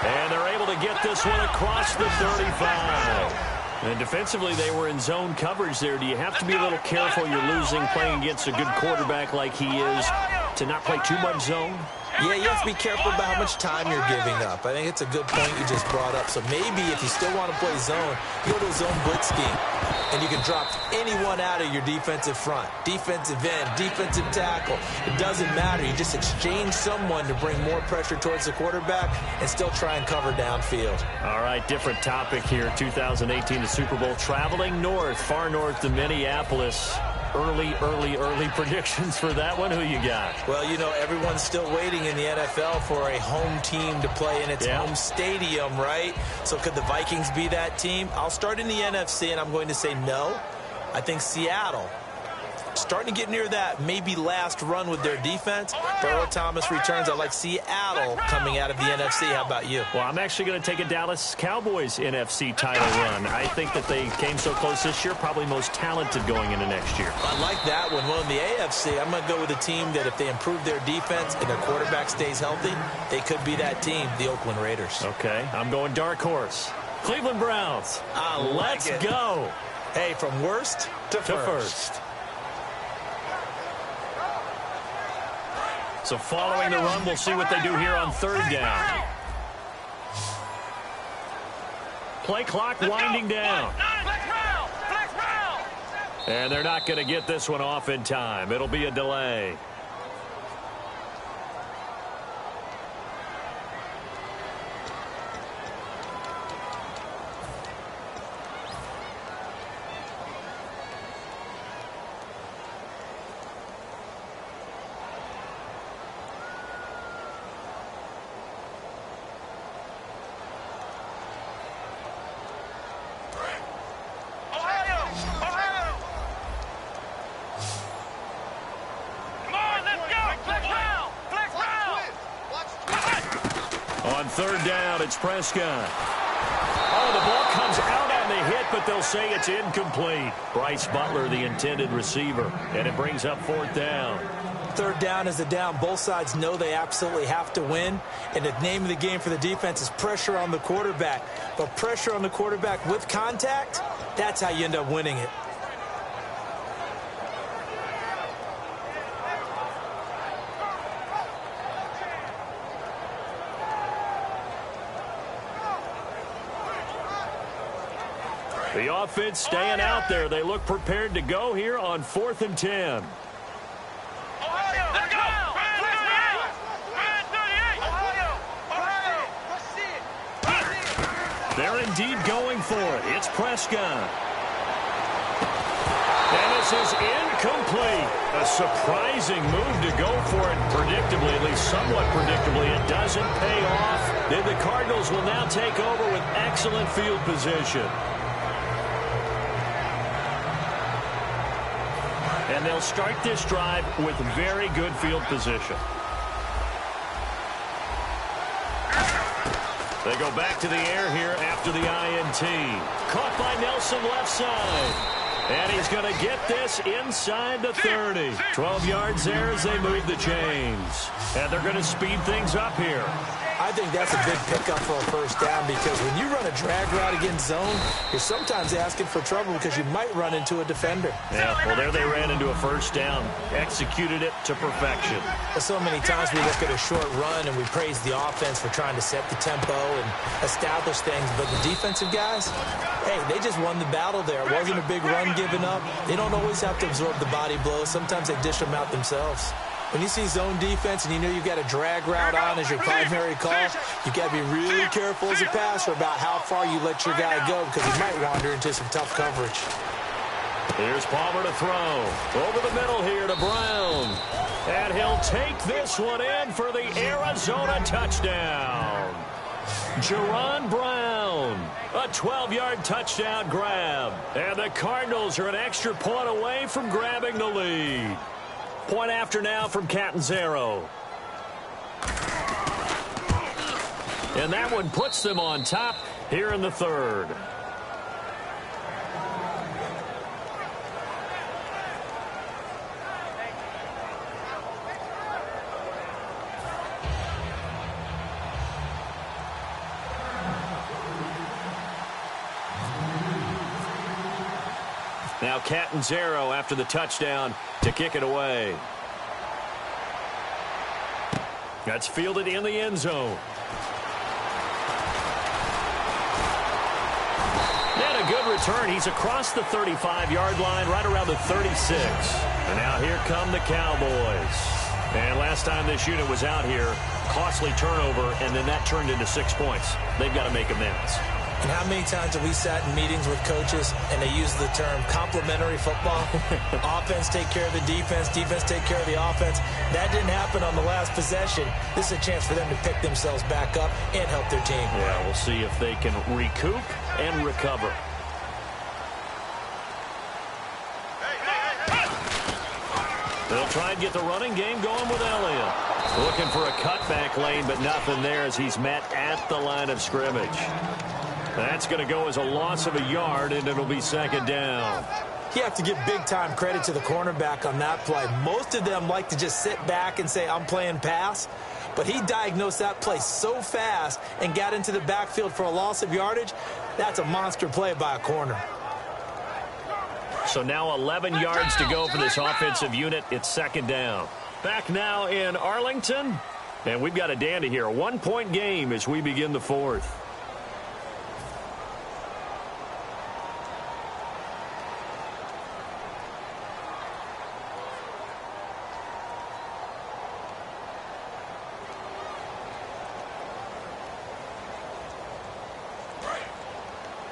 And they're able to get this one across the 35. And defensively, they were in zone coverage there. Do you have to be a little careful? You're losing playing against a good quarterback like he is to not play too much zone? Yeah, you have to be careful about how much time you're giving up. I think it's a good point you just brought up. So maybe if you still want to play zone, you go to a zone blitz scheme. And you can drop anyone out of your defensive front. Defensive end, defensive tackle. It doesn't matter. You just exchange someone to bring more pressure towards the quarterback and still try and cover downfield. All right, different topic here. 2018, the Super Bowl, traveling north, far north to Minneapolis. Early predictions for that one. Who you got? Well, you know, everyone's still waiting in the NFL for a home team to play in its home stadium, right? So could the Vikings be that team? I'll start in the NFC, and I'm going to say no. I think Seattle, starting to get near that maybe last run with their defense. Earl Thomas returns. I like Seattle coming out of the NFC. How about you? Well, I'm actually going to take a Dallas Cowboys NFC title run. I think that they came so close this year, probably most talented going into next year. I like that one. Well, in the AFC, I'm going to go with a team that if they improve their defense and their quarterback stays healthy, they could be that team, the Oakland Raiders. Okay, I'm going dark horse. Cleveland Browns. Let's go. Hey, from worst to first. So following the run, we'll see what they do here on third down. Play clock winding down. And they're not going to get this one off in time. It'll be a delay. On third down, it's Prescott. Oh, the ball comes out on the hit, but they'll say it's incomplete. Bryce Butler, the intended receiver, and it brings up fourth down. Third down is a down. Both sides know they absolutely have to win, and the name of the game for the defense is pressure on the quarterback. But pressure on the quarterback with contact, that's how you end up winning it. The offense staying out there. They look prepared to go here on 4th and 10. They're indeed going for it. It's Prescott. And this is incomplete. A surprising move to go for it predictably, at least somewhat predictably. It doesn't pay off. Then the Cardinals will now take over with excellent field position. And they'll start this drive with very good field position. They go back to the air here after the INT. Caught by Nelson left side. And he's going to get this inside the 30. 12 yards there as they move the chains. And they're going to speed things up here. I think that's a big pickup for a first down because when you run a drag route against zone, you're sometimes asking for trouble because you might run into a defender. Yeah, well, there they ran into a first down. Executed it to perfection. So many times we look at a short run and we praise the offense for trying to set the tempo and establish things, but the defensive guys, hey, they just won the battle there. It wasn't a big run given up. They don't always have to absorb the body blows. Sometimes they dish them out themselves. When you see zone defense and you know you've got a drag route on as your primary call, you've got to be really careful as a passer about how far you let your guy go because he might wander into some tough coverage. Here's Palmer to throw. Over the middle here to Brown. And he'll take this one in for the Arizona touchdown. Jerron Brown, a 12-yard touchdown grab. And the Cardinals are an extra point away from grabbing the lead. Point after now from Catanzaro. And that one puts them on top here in the third. Now Catanzaro after the touchdown to kick it away. That's fielded in the end zone. And a good return. He's across the 35-yard line, right around the 36. And now here come the Cowboys. And last time this unit was out here, costly turnover, and then that turned into 6 points. They've got to make amends. And how many times have we sat in meetings with coaches and they use the term complementary football? Offense take care of the defense, defense take care of the offense. That didn't happen on the last possession. This is a chance for them to pick themselves back up and help their team. Yeah, we'll see if they can recoup and recover. They'll try and get the running game going with Elliott. Looking for a cutback lane, but nothing there as he's met at the line of scrimmage. That's going to go as a loss of a yard, and it'll be second down. You have to give big-time credit to the cornerback on that play. Most of them like to just sit back and say, I'm playing pass. But he diagnosed that play so fast and got into the backfield for a loss of yardage. That's a monster play by a corner. So now 11 yards to go for this offensive unit. It's second down. Back now in Arlington. And we've got a dandy here. A 1-point game as we begin the fourth.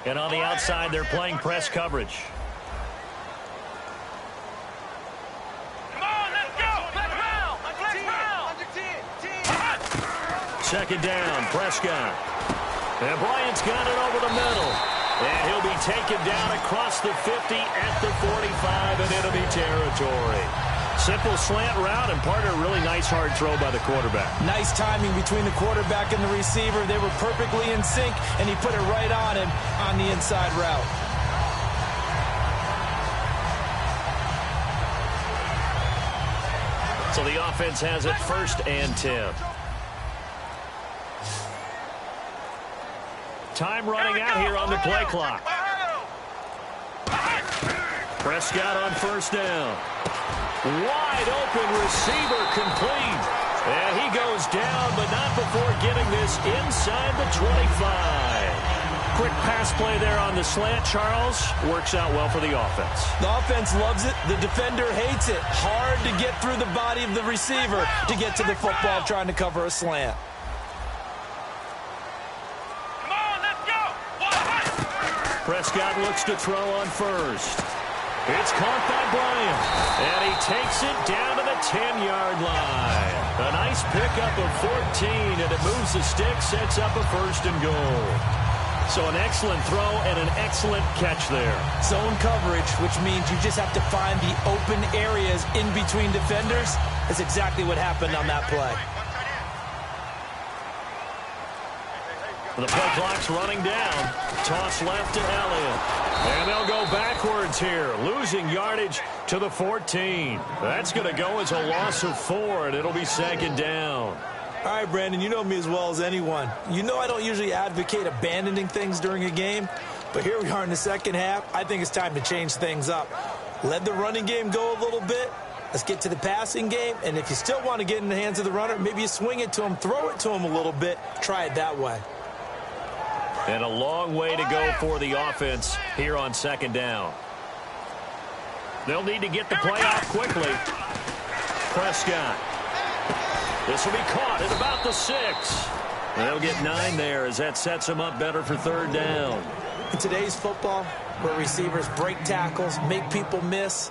And on the outside, they're playing press coverage. Come on, let's go! Let's round! Second down, Prescott. And Bryant's got it over the middle. And he'll be taken down across the 50 at the 45, and it'll be territory. Simple slant route, and part of a really nice hard throw by the quarterback. Nice timing between the quarterback and the receiver. They were perfectly in sync, and he put it right on him on the inside route. So the offense has it 1st and 10. Time running out here on the play clock. Prescott on 1st down. Wide open receiver complete. And he goes down, but not before getting this inside the 25. Quick pass play there on the slant, Charles. Works out well for the offense. The offense loves it. The defender hates it. Hard to get through the body of the receiver to get to the football trying to cover a slant. Come on, let's go! Prescott looks to throw on 1st. It's caught by Bryant, and he takes it down to the 10-yard line. A nice pickup of 14, and it moves the stick, sets up a 1st and goal. So an excellent throw and an excellent catch there. Zone coverage, which means you just have to find the open areas in between defenders. That's exactly what happened on that play. The play clock's running down. Toss left to Elliott. And they'll go backwards here, losing yardage to the 14. That's going to go as a loss of 4, and it'll be second down. All right, Brandon, you know me as well as anyone. You know I don't usually advocate abandoning things during a game, but here we are in the second half. I think it's time to change things up. Let the running game go a little bit. Let's get to the passing game, and if you still want to get in the hands of the runner, maybe you swing it to him, throw it to him a little bit, try it that way. And a long way to go for the offense here on second down. They'll need to get the play out quickly. Prescott. This will be caught at about the 6. They'll get 9 there as that sets them up better for 3rd down. In today's football, where receivers break tackles, make people miss,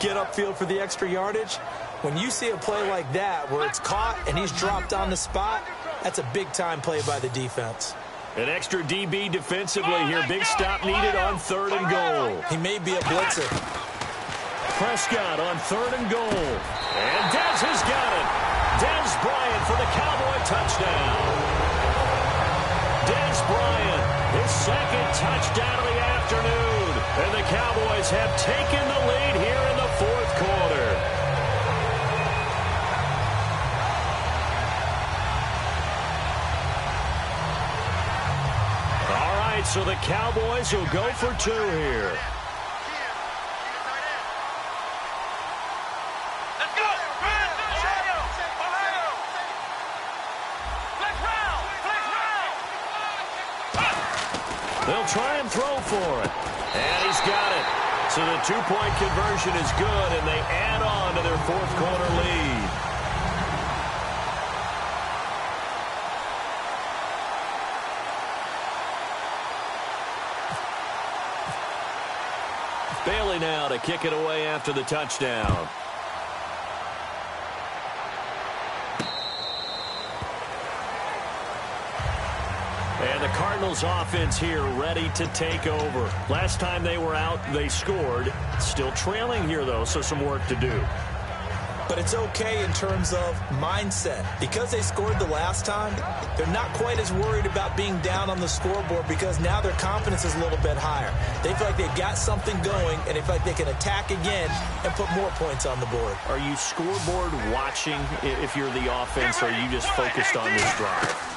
get upfield for the extra yardage, when you see a play like that where it's caught and he's dropped on the spot, that's a big-time play by the defense. An extra DB defensively here. Big stop needed on 3rd and goal. He may be a blitzer. Prescott on 3rd and goal. And Dez has got it. Dez Bryant for the Cowboy touchdown. Dez Bryant, his 2nd touchdown of the afternoon. And the Cowboys have taken the lead here in the 4th quarter. So the Cowboys will go for 2 here. They'll try and throw for it. And he's got it. So the two-point conversion is good, and they add on to their fourth-quarter lead. Bailey now to kick it away after the touchdown. And the Cardinals offense here ready to take over. Last time they were out, they scored. Still trailing here, though, so some work to do. But it's okay in terms of mindset. Because they scored the last time, they're not quite as worried about being down on the scoreboard because now their confidence is a little bit higher. They feel like they've got something going, and they feel like they can attack again and put more points on the board. Are you scoreboard watching if you're the offense, or are you just focused on this drive?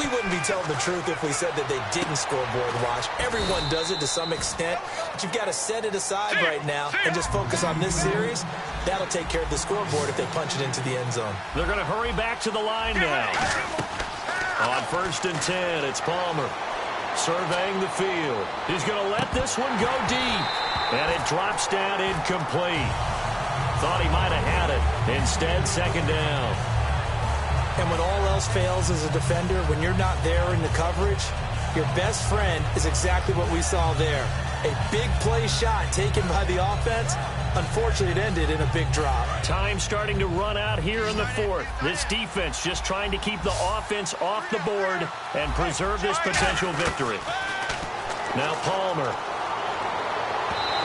We wouldn't be telling the truth if we said that they didn't scoreboard watch. Everyone does it to some extent, but you've got to set it aside right now and just focus on this series. That'll take care of the scoreboard if they punch it into the end zone. They're going to hurry back to the line now. On 1st and 10, it's Palmer surveying the field. He's going to let this one go deep, and it drops down incomplete. Thought he might have had it. Instead, second down. And when all else fails as a defender, when you're not there in the coverage, your best friend is exactly what we saw there. A big play shot taken by the offense. Unfortunately, it ended in a big drop. Time starting to run out here in the fourth. This defense just trying to keep the offense off the board and preserve this potential victory. Now Palmer.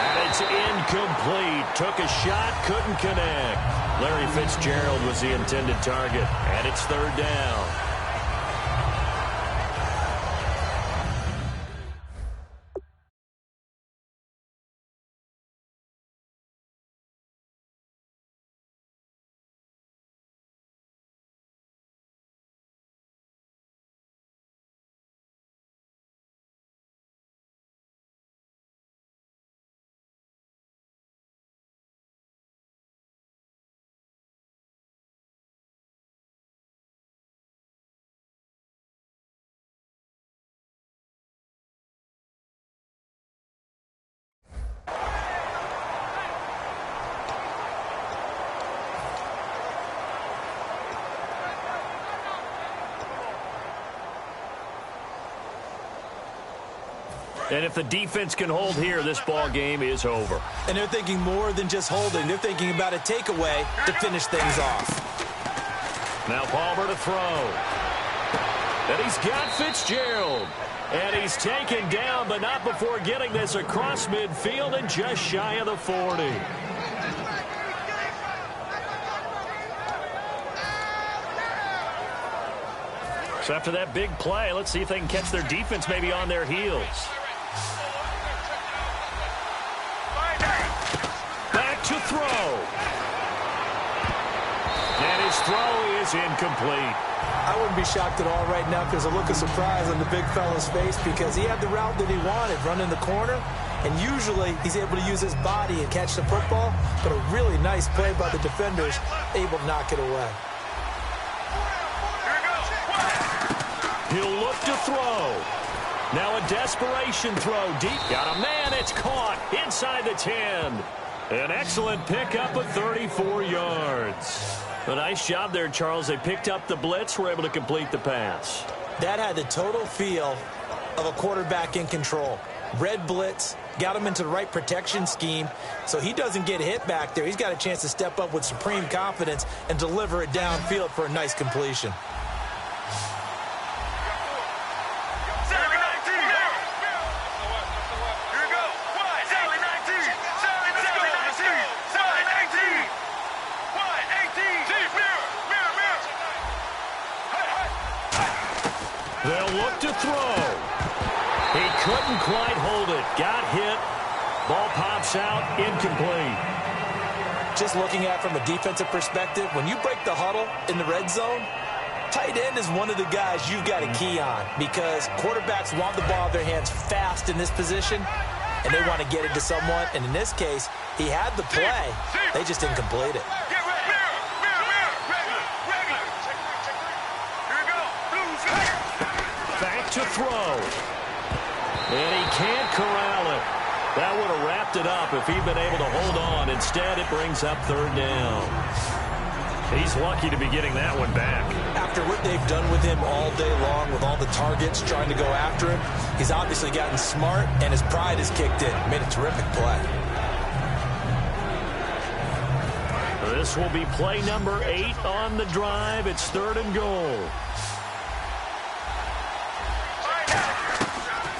And it's incomplete. Took a shot, couldn't connect. Larry Fitzgerald was the intended target, and it's third down. And if the defense can hold here, this ball game is over. And they're thinking more than just holding. They're thinking about a takeaway to finish things off. Now Palmer to throw. And he's got Fitzgerald. And he's taken down, but not before getting this across midfield and just shy of the 40. So after that big play, let's see if they can catch their defense maybe on their heels. Back to throw. And his throw is incomplete. I wouldn't be shocked at all right now if there's a look of surprise on the big fella's face because he had the route that he wanted, running the corner, and usually he's able to use his body and catch the football, but a really nice play by the defenders, able to knock it away. He'll look to throw. Now a desperation throw deep. Got a man. It's caught inside the 10. An excellent pickup of 34 yards. A nice job there, Charles. They picked up the blitz, were able to complete the pass. That had the total feel of a quarterback in control. Red blitz, got him into the right protection scheme, so he doesn't get hit back there. He's got a chance to step up with supreme confidence and deliver it downfield for a nice completion. They'll look to throw. He couldn't quite hold it. Got hit. Ball pops out. Incomplete. Just looking at it from a defensive perspective, when you break the huddle in the red zone, tight end is one of the guys you've got to key on because quarterbacks want the ball in their hands fast in this position, and they want to get it to someone. And in this case, he had the play. They just didn't complete it. Back to throw. And he can't corral it. That would have wrapped it up if he'd been able to hold on. Instead, it brings up third down. He's lucky to be getting that one back. After what they've done with him all day long, with all the targets trying to go after him, he's obviously gotten smart, and his pride has kicked in. Made a terrific play. This will be play number 8 on the drive. It's third and goal.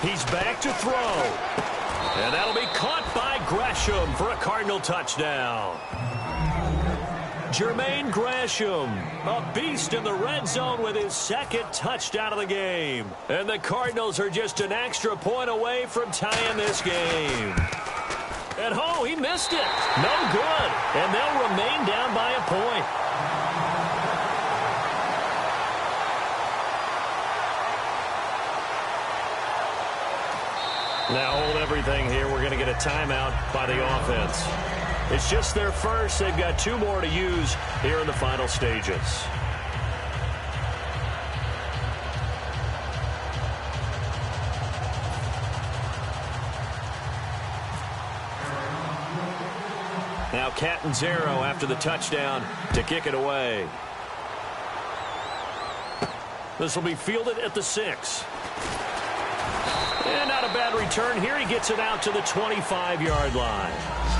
He's back to throw. And that'll be caught by Gresham for a Cardinal touchdown. Jermaine Gresham, a beast in the red zone with his second touchdown of the game. And the Cardinals are just an extra point away from tying this game. And oh, he missed it. No good. And they'll remain down by a point. Now hold everything here. We're going to get a timeout by the offense. It's just their first. They've got 2 more to use here in the final stages. Now Catanzaro after the touchdown to kick it away. This will be fielded at the 6. And not a bad return here. He gets it out to the 25-yard line.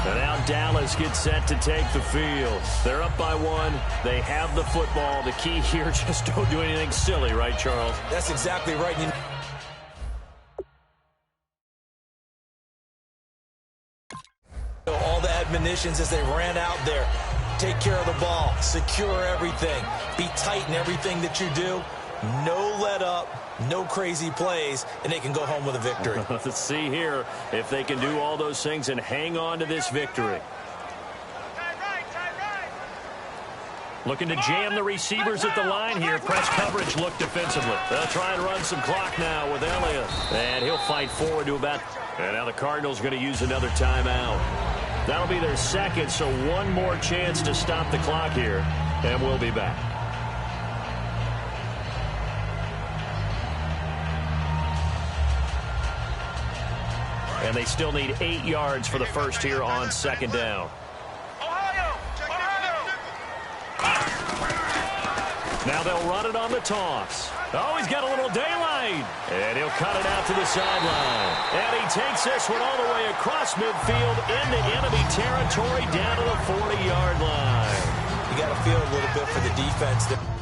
And now Dallas gets set to take the field. They're up by 1. They have the football. The key here, just don't do anything silly, right, Charles? That's exactly right. All the admonitions as they ran out there. Take care of the ball. Secure everything. Be tight in everything that you do. No let up. No crazy plays, and they can go home with a victory. Let's see here if they can do all those things and hang on to this victory. Looking to jam the receivers at the line here. Press coverage look defensively. They'll try and run some clock now with Elliott. And he'll fight forward to about... And now the Cardinals going to use another timeout. That'll be their second, so one more chance to stop the clock here. And we'll be back. And they still need 8 yards for the first here on second down. Now they'll run it on the toss. Oh, he's got a little daylight. And he'll cut it out to the sideline. And he takes this one all the way across midfield into enemy territory down to the 40-yard line. You got to feel a little bit for the defense.